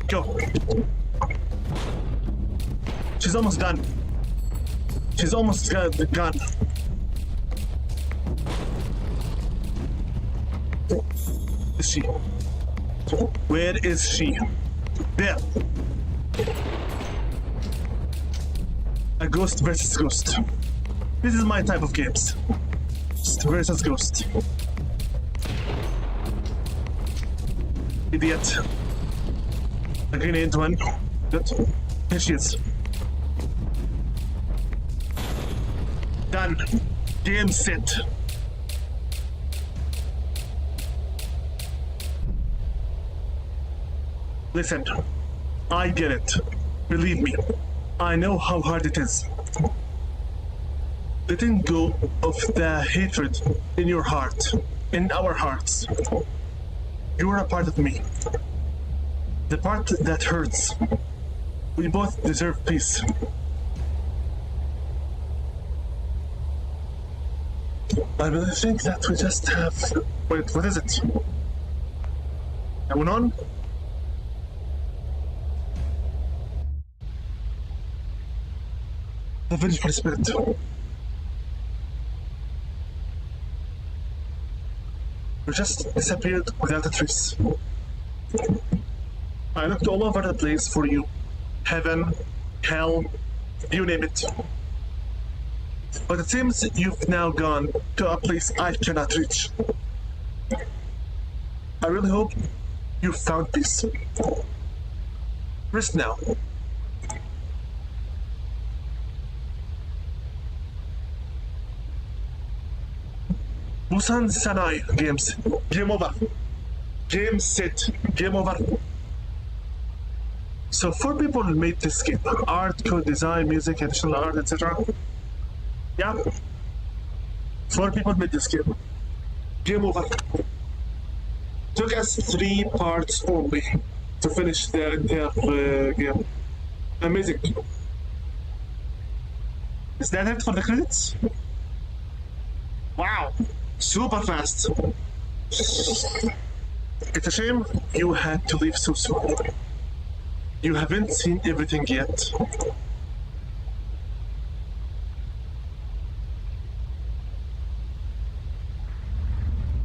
Go. She's almost done. She's almost gone. Is she? Where is she? There. A ghost versus ghost. This is my type of games. Ghost versus ghost. Idiot. A grenade one. Good. Here she is. Done. Game set. Listen, I get it. Believe me, I know how hard it is. Letting go of the hatred in your heart, in our hearts. You are a part of me. The part that hurts. We both deserve peace. I really think that we just have... Wait, what is it? Wonhon? The Vengeful Spirit. You just disappeared without a trace. I looked all over the place for you. Heaven, hell, you name it. But it seems you've now gone to a place I cannot reach. I really hope you found peace. Rest now. Busan Sanai games. Game over. Game set. Game over. So 4 people made this game. Art, code, design, music, additional art, etc. Yeah. 4 people made this game. Game over. Took us 3 parts only to finish the entire game. Amazing. Is that it for the credits? Wow. Super fast. It's a shame you had to leave so soon. You haven't seen everything yet.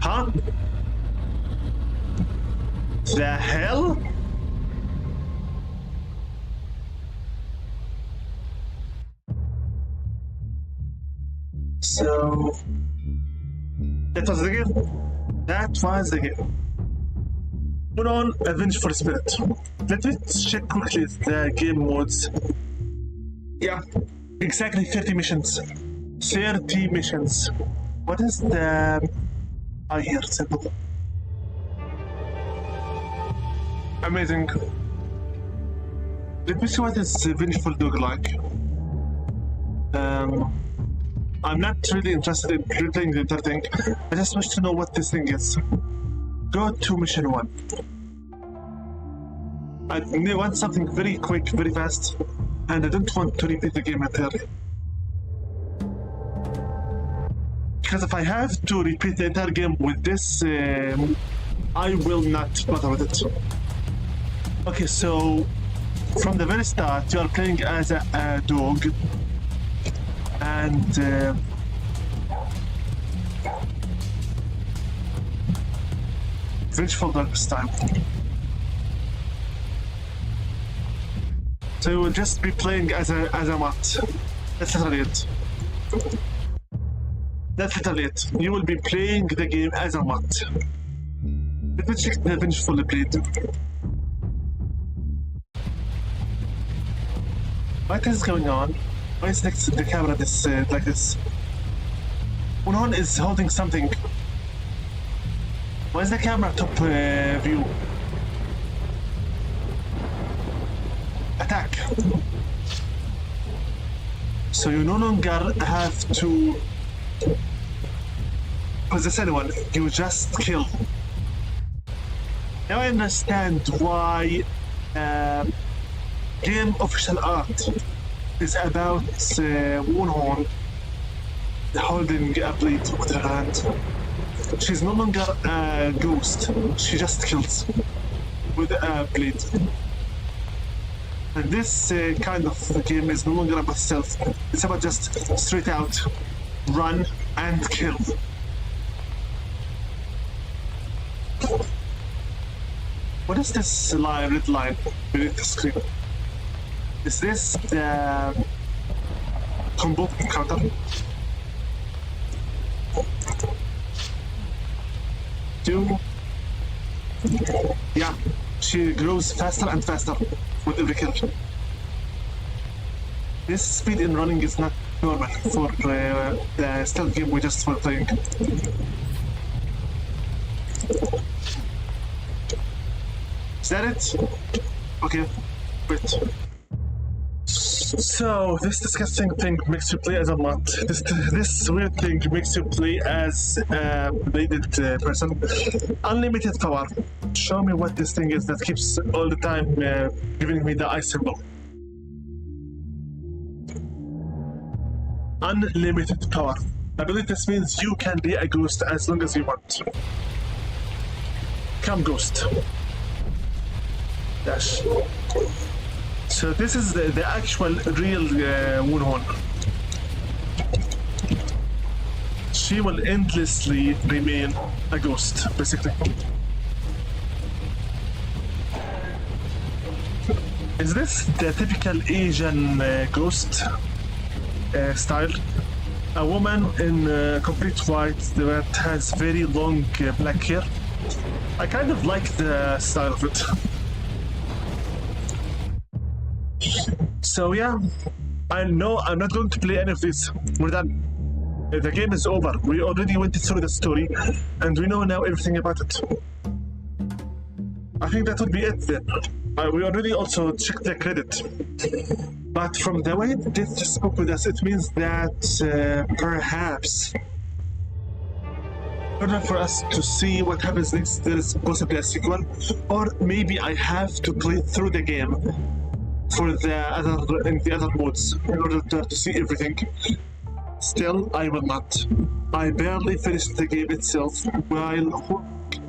Huh? The hell? So... that was the game. That was the game. Wonhon, a Vengeful Spirit. Let me check quickly the game modes. Yeah, exactly 30 missions. 30 missions. What is the... I hear simple. Amazing. Let me see what is Vengeful Dog like. I'm not really interested in replaying the entire thing. I just wish to know what this thing is. Go to mission 1. I want something very quick, very fast, and I don't want to repeat the game entirely. Because if I have to repeat the entire game with this, I will not bother with it. Okay, so from the very start, you are playing as a dog, and Vengeful Dog this time. So you will just be playing as a mutt. That's literally it. That's literally it. You will be playing the game as a mutt. Let me check the Vengeful Blade. What is going on? Why is the camera this like this? Wonhon is holding something. Why is the camera top view? Attack. So you no longer have to possess anyone, you just kill. Now I understand why game official art is about Wonhon holding a blade with her hand. She's no longer a ghost, she just kills with a blade. And this kind of game is no longer about stealth, it's about just straight out, run and kill. What is this red line beneath the screen? Is this the combo counter? Two. Yeah, she grows faster and faster with every kill. This speed in running is not normal for the stealth game we just were playing. Is that it? Okay, wait. So, this disgusting thing makes you play as a mutt. This weird thing makes you play as a bladed person. Unlimited power. Show me what this thing is that keeps all the time giving me the eye symbol. Unlimited power. I believe this means you can be a ghost as long as you want. Come, ghost. Dash. So this is the actual real Wonhon. she will endlessly remain a ghost, basically. Is this the typical Asian ghost style? A woman in complete white that has very long black hair. I kind of like the style of it. So yeah, I know I'm not going to play any of this. We're done. The game is over. We already went through the story, and we know now everything about it. I think that would be it then. We already also checked the credit. But from the way Death spoke with us, it means that perhaps in order for us to see what happens next, there is possibly a sequel, or maybe I have to play through the game for the other modes in order to see everything. Still, I will not. I barely finished the game itself while hooked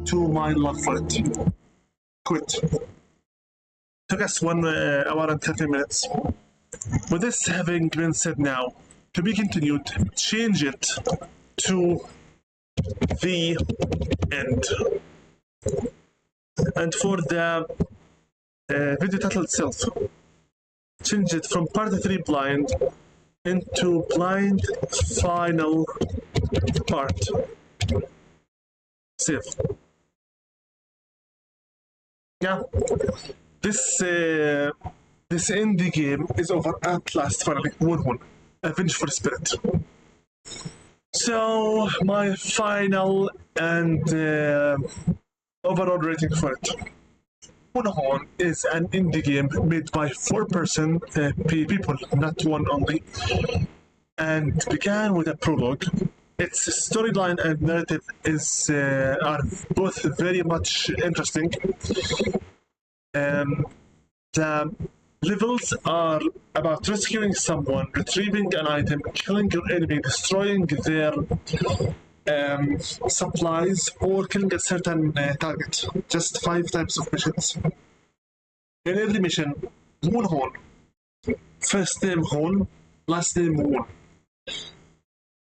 to my love for it. Quit. Took us 1 hour and 30 minutes. With this having been said now, to be continued, change it to the end. And for the video title itself, change it from part 3 blind into blind final part. Save. Yeah. This indie game is over at last, finally. Wonhon, a Vengeful Spirit. So, my final and overall rating for it. Wonhon is an indie game made by 4-person people, not one only, and began with a prologue. Its storyline and narrative are both very much interesting. The levels are about rescuing someone, retrieving an item, killing your enemy, destroying their supplies, or killing a certain target. Just 5 types of missions. In every mission, Wonhon, first name Hon, last name Won.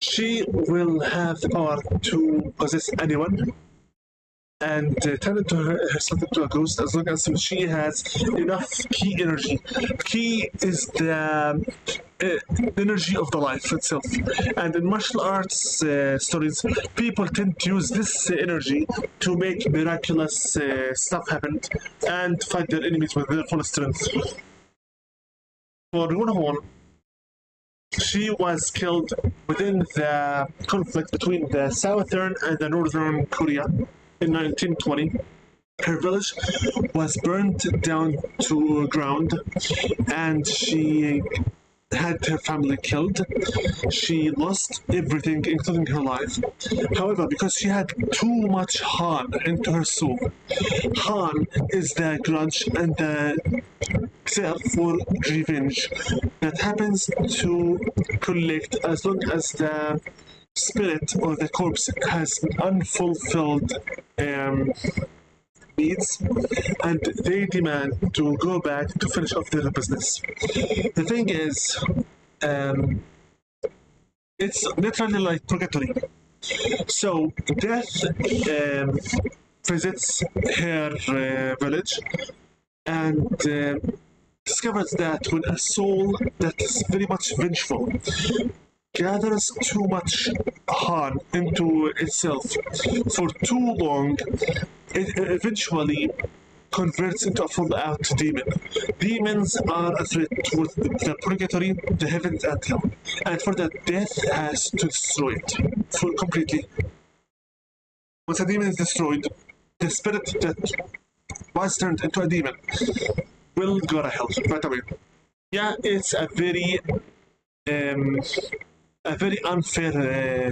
She will have the power to possess anyone and turn herself into a ghost as long as she has enough key energy. Key is the energy of the life itself. And in martial arts stories, people tend to use this energy to make miraculous stuff happen and fight their enemies with their full strength. For Wonhon, she was killed within the conflict between the Southern and the Northern Korea in 1920. Her village was burned down to ground and she had her family killed. She lost everything, including her life. However, because she had too much Han into her soul, Han is the grudge and the desire for revenge that happens to collect as long as the spirit or the corpse has unfulfilled needs, and they demand to go back to finish off their business. The thing is, it's literally like purgatory. So Death visits her village and discovers that when a soul that is very much vengeful gathers too much Han into itself for too long, it eventually converts into a full-out demon. Demons are a threat towards the purgatory, the heavens, and hell. And for that, Death has to destroy it completely. Once a demon is destroyed, the spirit that was turned into a demon will go to hell right away. Yeah, it's a very unfair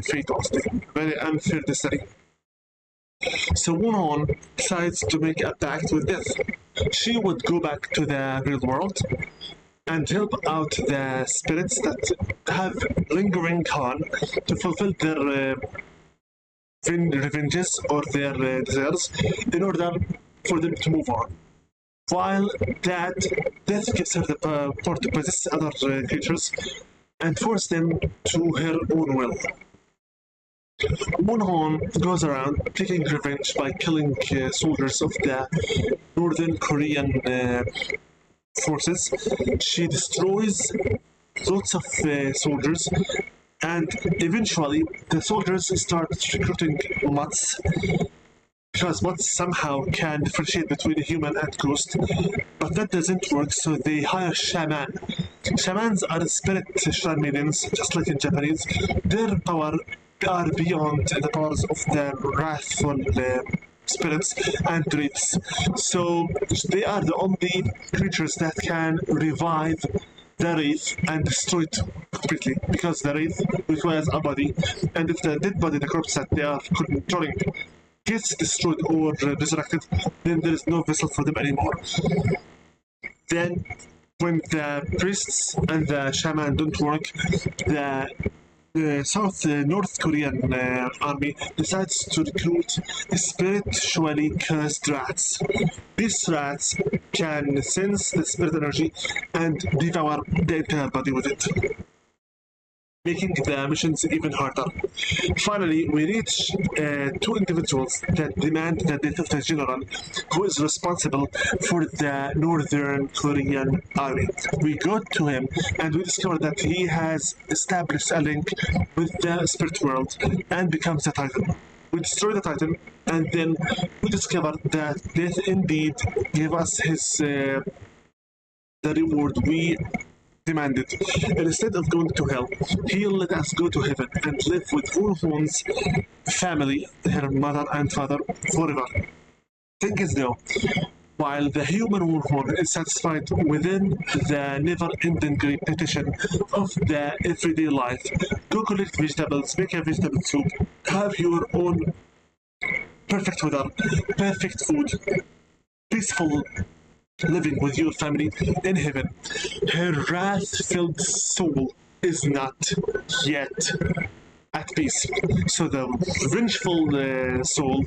fate, honestly. Very unfair destiny. So Wonhon decides to make a pact with Death. She would go back to the real world and help out the spirits that have lingering Han to fulfill their revenges or their desires in order for them to move on. While that, Death gives her the power to possess other creatures and force them to her own will. Wonhon goes around taking revenge by killing soldiers of the Northern Korean forces. She destroys lots of soldiers, and eventually the soldiers start recruiting Mutts because Mutts somehow can differentiate between a human and ghost, but that doesn't work, so they hire shaman. Shamans are spirit shrine maidens, just like in Japanese. Their power are beyond the powers of the wrathful spirits and wraiths. So they are the only creatures that can revive the wraith and destroy it completely, because the wraith requires a body, and if the dead body, the corpse that they are controlling, gets destroyed or resurrected, then there is no vessel for them anymore. Then, when the priests and the shaman don't work, the North Korean army decides to recruit spiritually cursed rats. These rats can sense the spirit energy and devour the entire body with it, making the missions even harder. Finally, we reach two individuals that demand the death of the general who is responsible for the Northern Korean army. We go to him and we discover that he has established a link with the spirit world and becomes a titan. We destroy the titan, and then we discover that death indeed gave us the reward we demanded. And instead of going to hell, he let us go to heaven and live with Wonhon's family, her mother and father, forever. Thing is though, while the human Wonhon is satisfied within the never-ending repetition of the everyday life, go collect vegetables, make a vegetable soup, have your own perfect weather, perfect food, peaceful living with your family in heaven. Her wrath-filled soul is not yet at peace. So the vengeful soul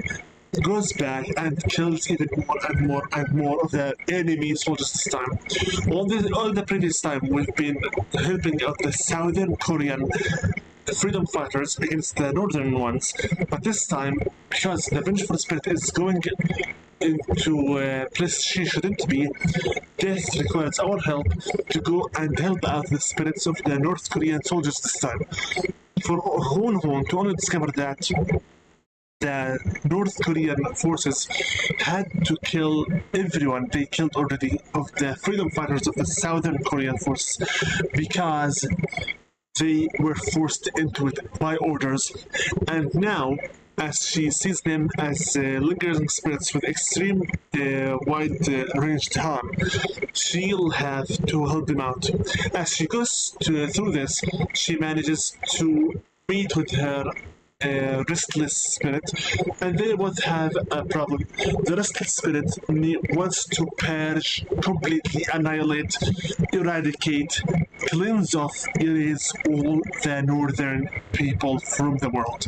goes back and kills even more and more and more of the enemy soldiers this time. All the previous time we've been helping out the Southern Korean freedom fighters against the northern ones, but this time, because the Vengeful Spirit is going into a place she shouldn't be, death requires our help to go and help out the spirits of the North Korean soldiers this time. For Wonhon to only discover that the North Korean forces had to kill everyone they killed already of the freedom fighters of the Southern Korean forces, because they were forced into it by orders, and now, as she sees them as lingering spirits with extreme wide-ranged harm, she'll have to help them out. As she goes through this, she manages to meet with her restless spirit, and they both have a problem. The restless spirit wants to purge, completely annihilate, eradicate, cleanse off, erase all the northern people from the world.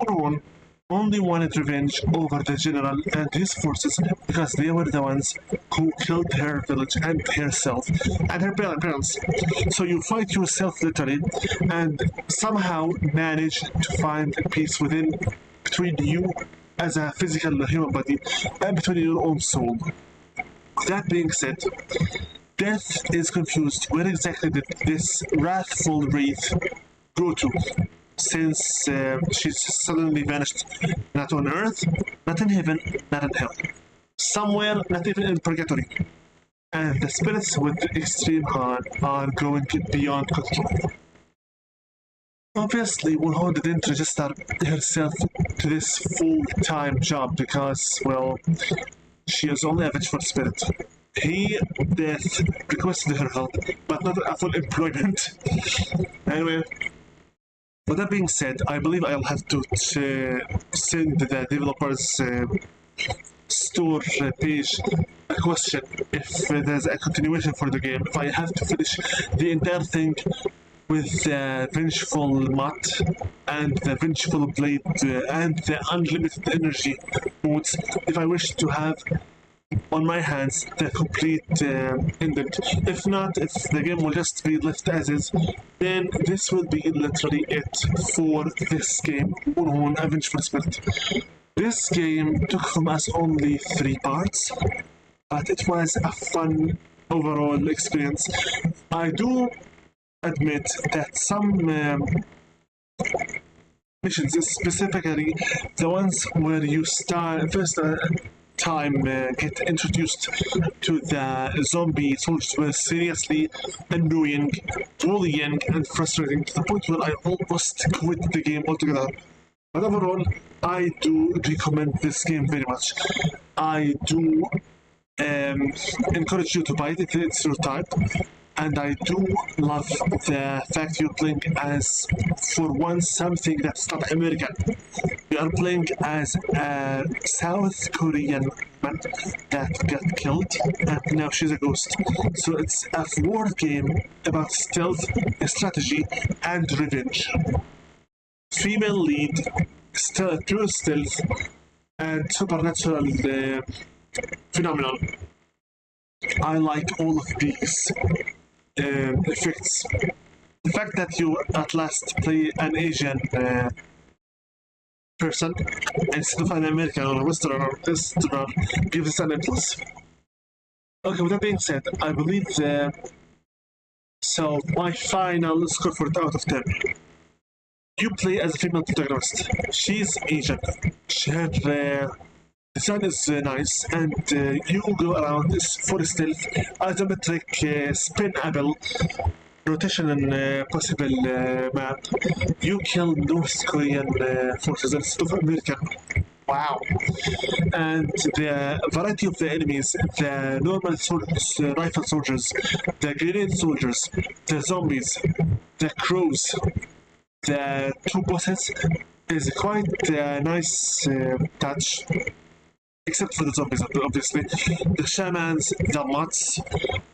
Wonhon only wanted revenge over the general and his forces because they were the ones who killed her village and herself and her parents. So you fight yourself literally and somehow manage to find peace between you as a physical human body and between your own soul. That being said, Death is confused. Where exactly did this wrathful wraith go to? Since she's suddenly vanished, not on Earth, not in heaven, not in hell. Somewhere, not even in purgatory. And the spirits with extreme harm are going beyond control. Obviously, Wonhon didn't register herself to this full-time job because, well, she is only a vengeful spirit. He, Death, requested her help, but not a full employment. Anyway, with that being said, I believe I'll have to send the developers store page a question if there's a continuation for the game. If I have to finish the entire thing with the Vengeful Mutt and the Vengeful Blade and the Unlimited Energy modes, if I wish to have on my hands the complete indent. If not, if the game will just be left as is, then this will be literally it for this game, Wonhon Vengeful Spirit. This game took from us only 3 parts, but it was a fun overall experience. I do admit that some missions, specifically the ones where you start first time get introduced to the zombie soldiers, were seriously annoying, bullying, and frustrating to the point where I almost quit the game altogether. But overall, I do recommend this game very much. I do encourage you to buy it if it's your type. And I do love the fact you're playing as, for once, something that's not American. You are playing as a South Korean man that got killed, and now she's a ghost. So it's a war game about stealth, strategy, and revenge. Female lead, pure stealth, and supernatural phenomenon. I like all of these effects. The fact that you at last play an Asian person instead of an American or a Westerner gives us an impulse. Okay, with that being said, I believe so my final score for it out of 10. You play as a female protagonist. She's Asian. Her design is nice, and you go around for stealth, isometric spin apple, rotation and possible map. You kill North Korean forces instead of American. Wow. And the variety of the enemies, the normal soldiers, rifle soldiers, the grenade soldiers, the zombies, the crows, the 2 bosses is quite a nice touch. Except for the zombies, obviously. The shamans, the mutts,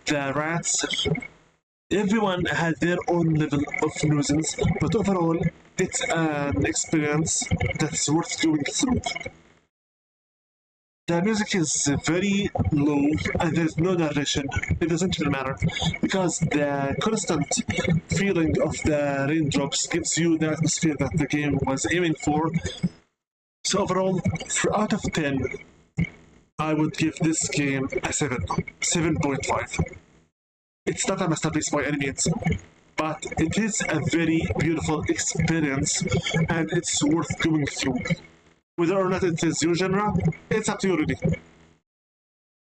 the rats. Everyone had their own level of nuisance, but overall, it's an experience that's worth going through. The music is very low, and there's no narration. It doesn't really matter, because the constant feeling of the raindrops gives you the atmosphere that the game was aiming for. So overall, out of 10, I would give this game a 7.5. It's not a masterpiece by any means, but it is a very beautiful experience, and it's worth going through. Whether or not it is your genre, it's up to you really.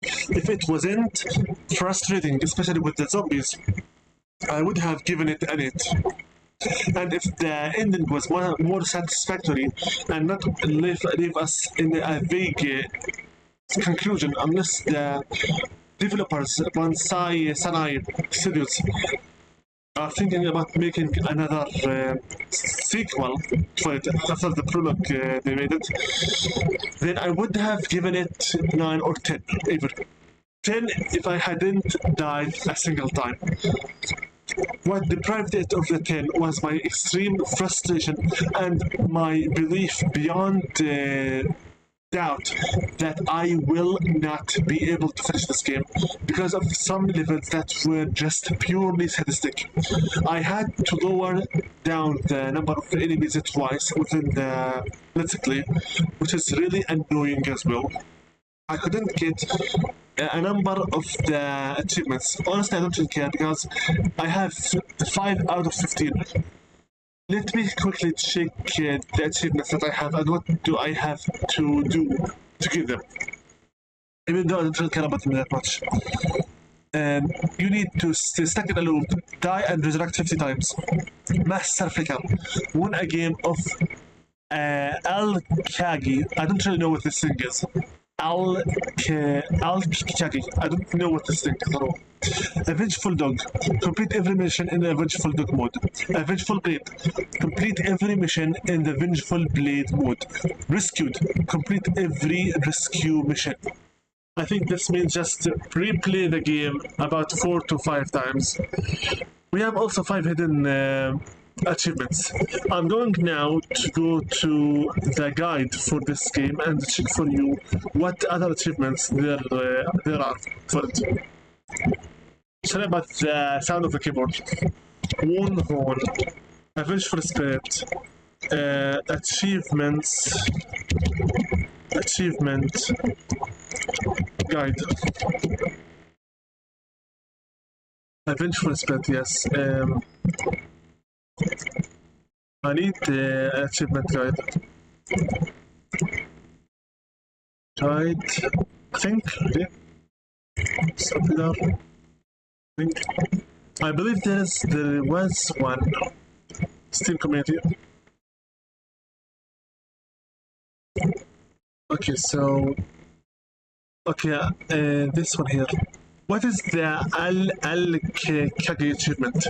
If it wasn't frustrating, especially with the zombies, I would have given it an 8. And if the ending was more satisfactory and not leave us in a vague conclusion, unless the developers, Bonsai Sanai Studios, are thinking about making another sequel to it after the prologue they made it, then I would have given it 9 or 10, even. 10 if I hadn't died a single time. What deprived it of the 10 was my extreme frustration and my belief beyond doubt that I will not be able to finish this game because of some levels that were just purely sadistic. I had to lower down the number of enemies twice within the let's play, which is really annoying as well. I couldn't get a number of the achievements. Honestly, I don't really care because I have 5 out of 15. Let me quickly check the achievements that I have and what do I have to do to get them. Even though I don't really care about them that much. You need to stay stuck in a loop, die and resurrect 50 times. Master Flicker. Win a game of Al-Kagi. I don't really know what this thing is. Al-Kagi. I don't know what this thing is at all. A Vengeful Dog. Complete every mission in the Vengeful Dog mode. A Vengeful Blade. Complete every mission in the Vengeful Blade mode. Rescued. Complete every rescue mission. I think this means just replay the game about 4 to 5 times. We have also 5 hidden achievements. I'm going now to go to the guide for this game and check for you what other achievements there are for it. Sorry about the sound of the keyboard. Wonhon, a Vengeful Spirit, achievement guide. A Vengeful Spirit, yes. I need the achievement guide. Guide, I think, yeah. Something there. I believe there was one. Steam community. Okay, so this one here. What is the Al-Kage achievement?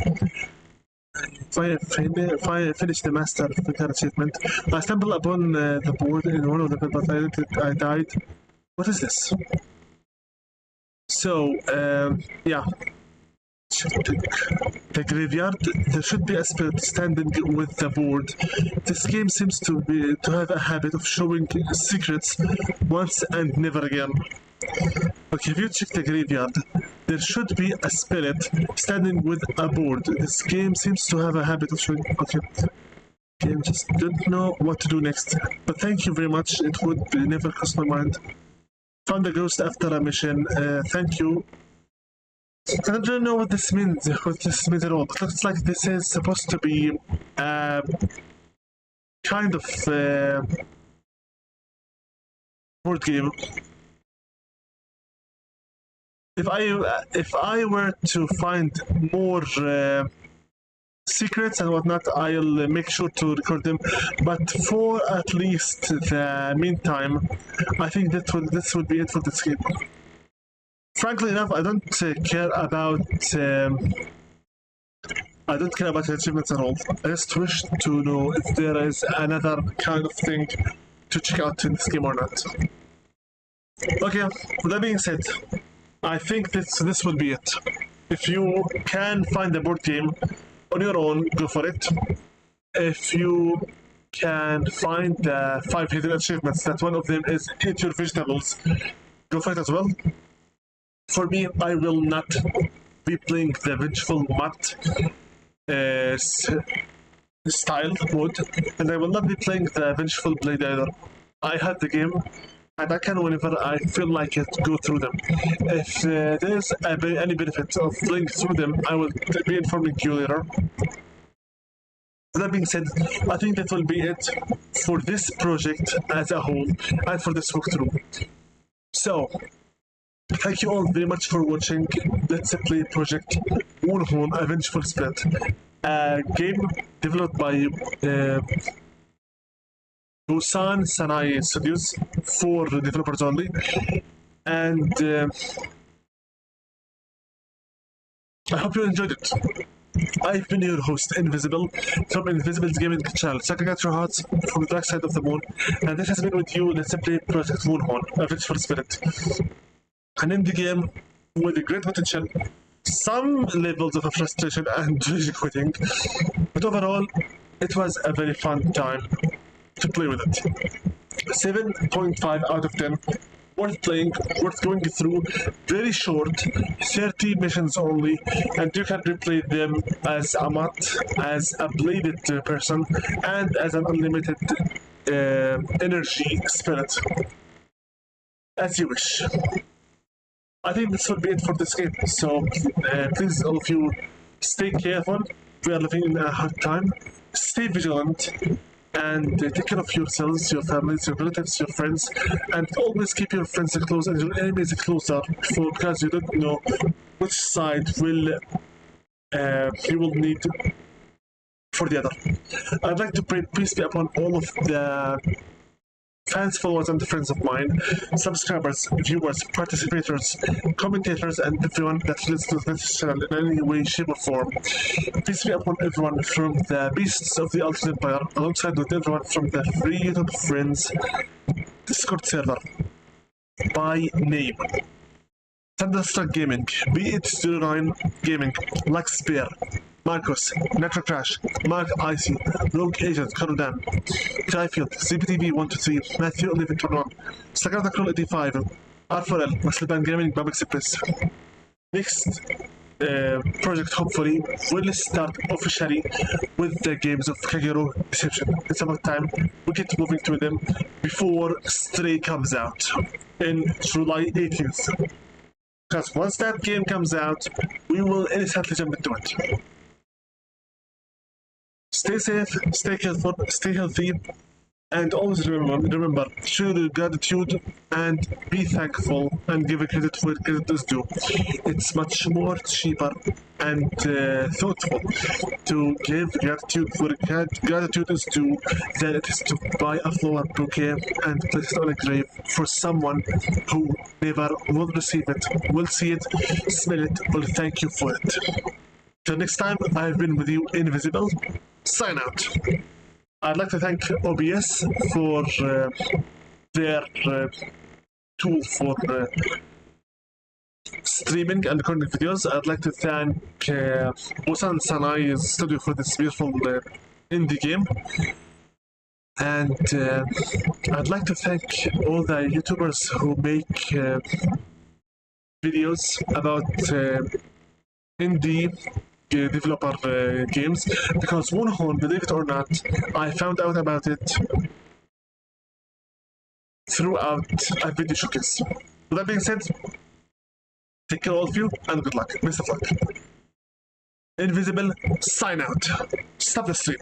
Finish the master figure achievement. I stumbled upon the board in one of the but I died. What is this? So, yeah. The graveyard. There should be a spirit standing with the board. This game seems to have a habit of showing secrets once and never again. Okay, if you check the graveyard, there should be a spirit standing with a board. This game seems to have a habit of showing. Okay, game just don't know what to do next. But thank you very much. It would never cross my mind. Found a ghost after a mission. Thank you. I don't know what this means. What this means at all. It looks like this is supposed to be kind of board game. If I were to find more secrets and whatnot, I'll make sure to record them. But for at least the meantime, I think this would be it for this game. Frankly enough, I don't care about achievements at all. I just wish to know if there is another kind of thing to check out in this game or not. Okay, with that being said, I think this will be it. If you can find the board game on your own, go for it. If you can find the 5 hidden achievements, that one of them is eat your vegetables, go for it as well. For me, I will not be playing the Vengeful Mutt style mode, and I will not be playing the Vengeful Blade either. I had the game, and I can, whenever I feel like it, go through them. If there is any benefit of playing through them, I will be informing you later. That being said, I think that will be it for this project as a whole, and for this walkthrough. So, thank you all very much for watching Let's Play Project Wonhon, a Vengeful Spirit, a game developed by Busan Sanai Studios for developers only, and I hope you enjoyed it. I've been your host, Invisible, from Invisible's Gaming Channel, checking out your hearts from the dark side of the moon, and this has been with you, Let's Play Project Wonhon, a Vengeful Spirit. An indie game with a great potential, some levels of frustration and quitting, but overall, it was a very fun time to play with it. 7.5 out of 10. Worth playing, worth going through. Very short, 30 missions only, and you can replay them as a mutt, as a bladed person, and as an unlimited energy spirit. As you wish. I think this will be it for this game, so please all of you stay careful. We are living in a hard time. Stay vigilant and take care of yourselves, your families, your relatives, your friends, and always keep your friends close and your enemies closer, because you don't know which side will you will need for the other. I'd like to pray peace be upon all of the fans, followers, and friends of mine, subscribers, viewers, participators, commentators, and everyone that listens to this channel in any way, shape, or form. Peace be upon everyone from the Beasts of the Ultimate Empire, alongside with everyone from the Free YouTube Friends Discord server. By name: Thunderstruck Gaming, B809 Gaming, Lux Bear, Marcos, Natural Crash, Mark Icy, Rogue Agent, Karudan, Dryfield, CPTV 123, Matthew 1121, Sagrada Crawl 85, R4L, Masliban Gaming, Bob Express. Next project hopefully will start officially with the games of Kagero Deception. It's about time we get moving to them before Stray comes out in July 18th. Because once that game comes out, we will instantly jump into it. Stay safe, stay careful, stay healthy, and always remember, show your gratitude and be thankful and give credit where credit is due. It's much more cheaper and thoughtful to give gratitude where gratitude is due than it is to buy a flower bouquet and place it on a grave for someone who never will receive it, will see it, smell it, will thank you for it. Till next time, I've been with you, Invisible. Sign out. I'd like to thank OBS for their tool for streaming and recording videos. I'd like to thank Busan Sanai's studio for this beautiful indie game. And I'd like to thank all the YouTubers who make videos about indie developer games, because Wonhon, believe it or not, I found out about it throughout a video showcase. With that being said, take care all of you and good luck. Best of luck. Invisible, sign out. Stop the stream.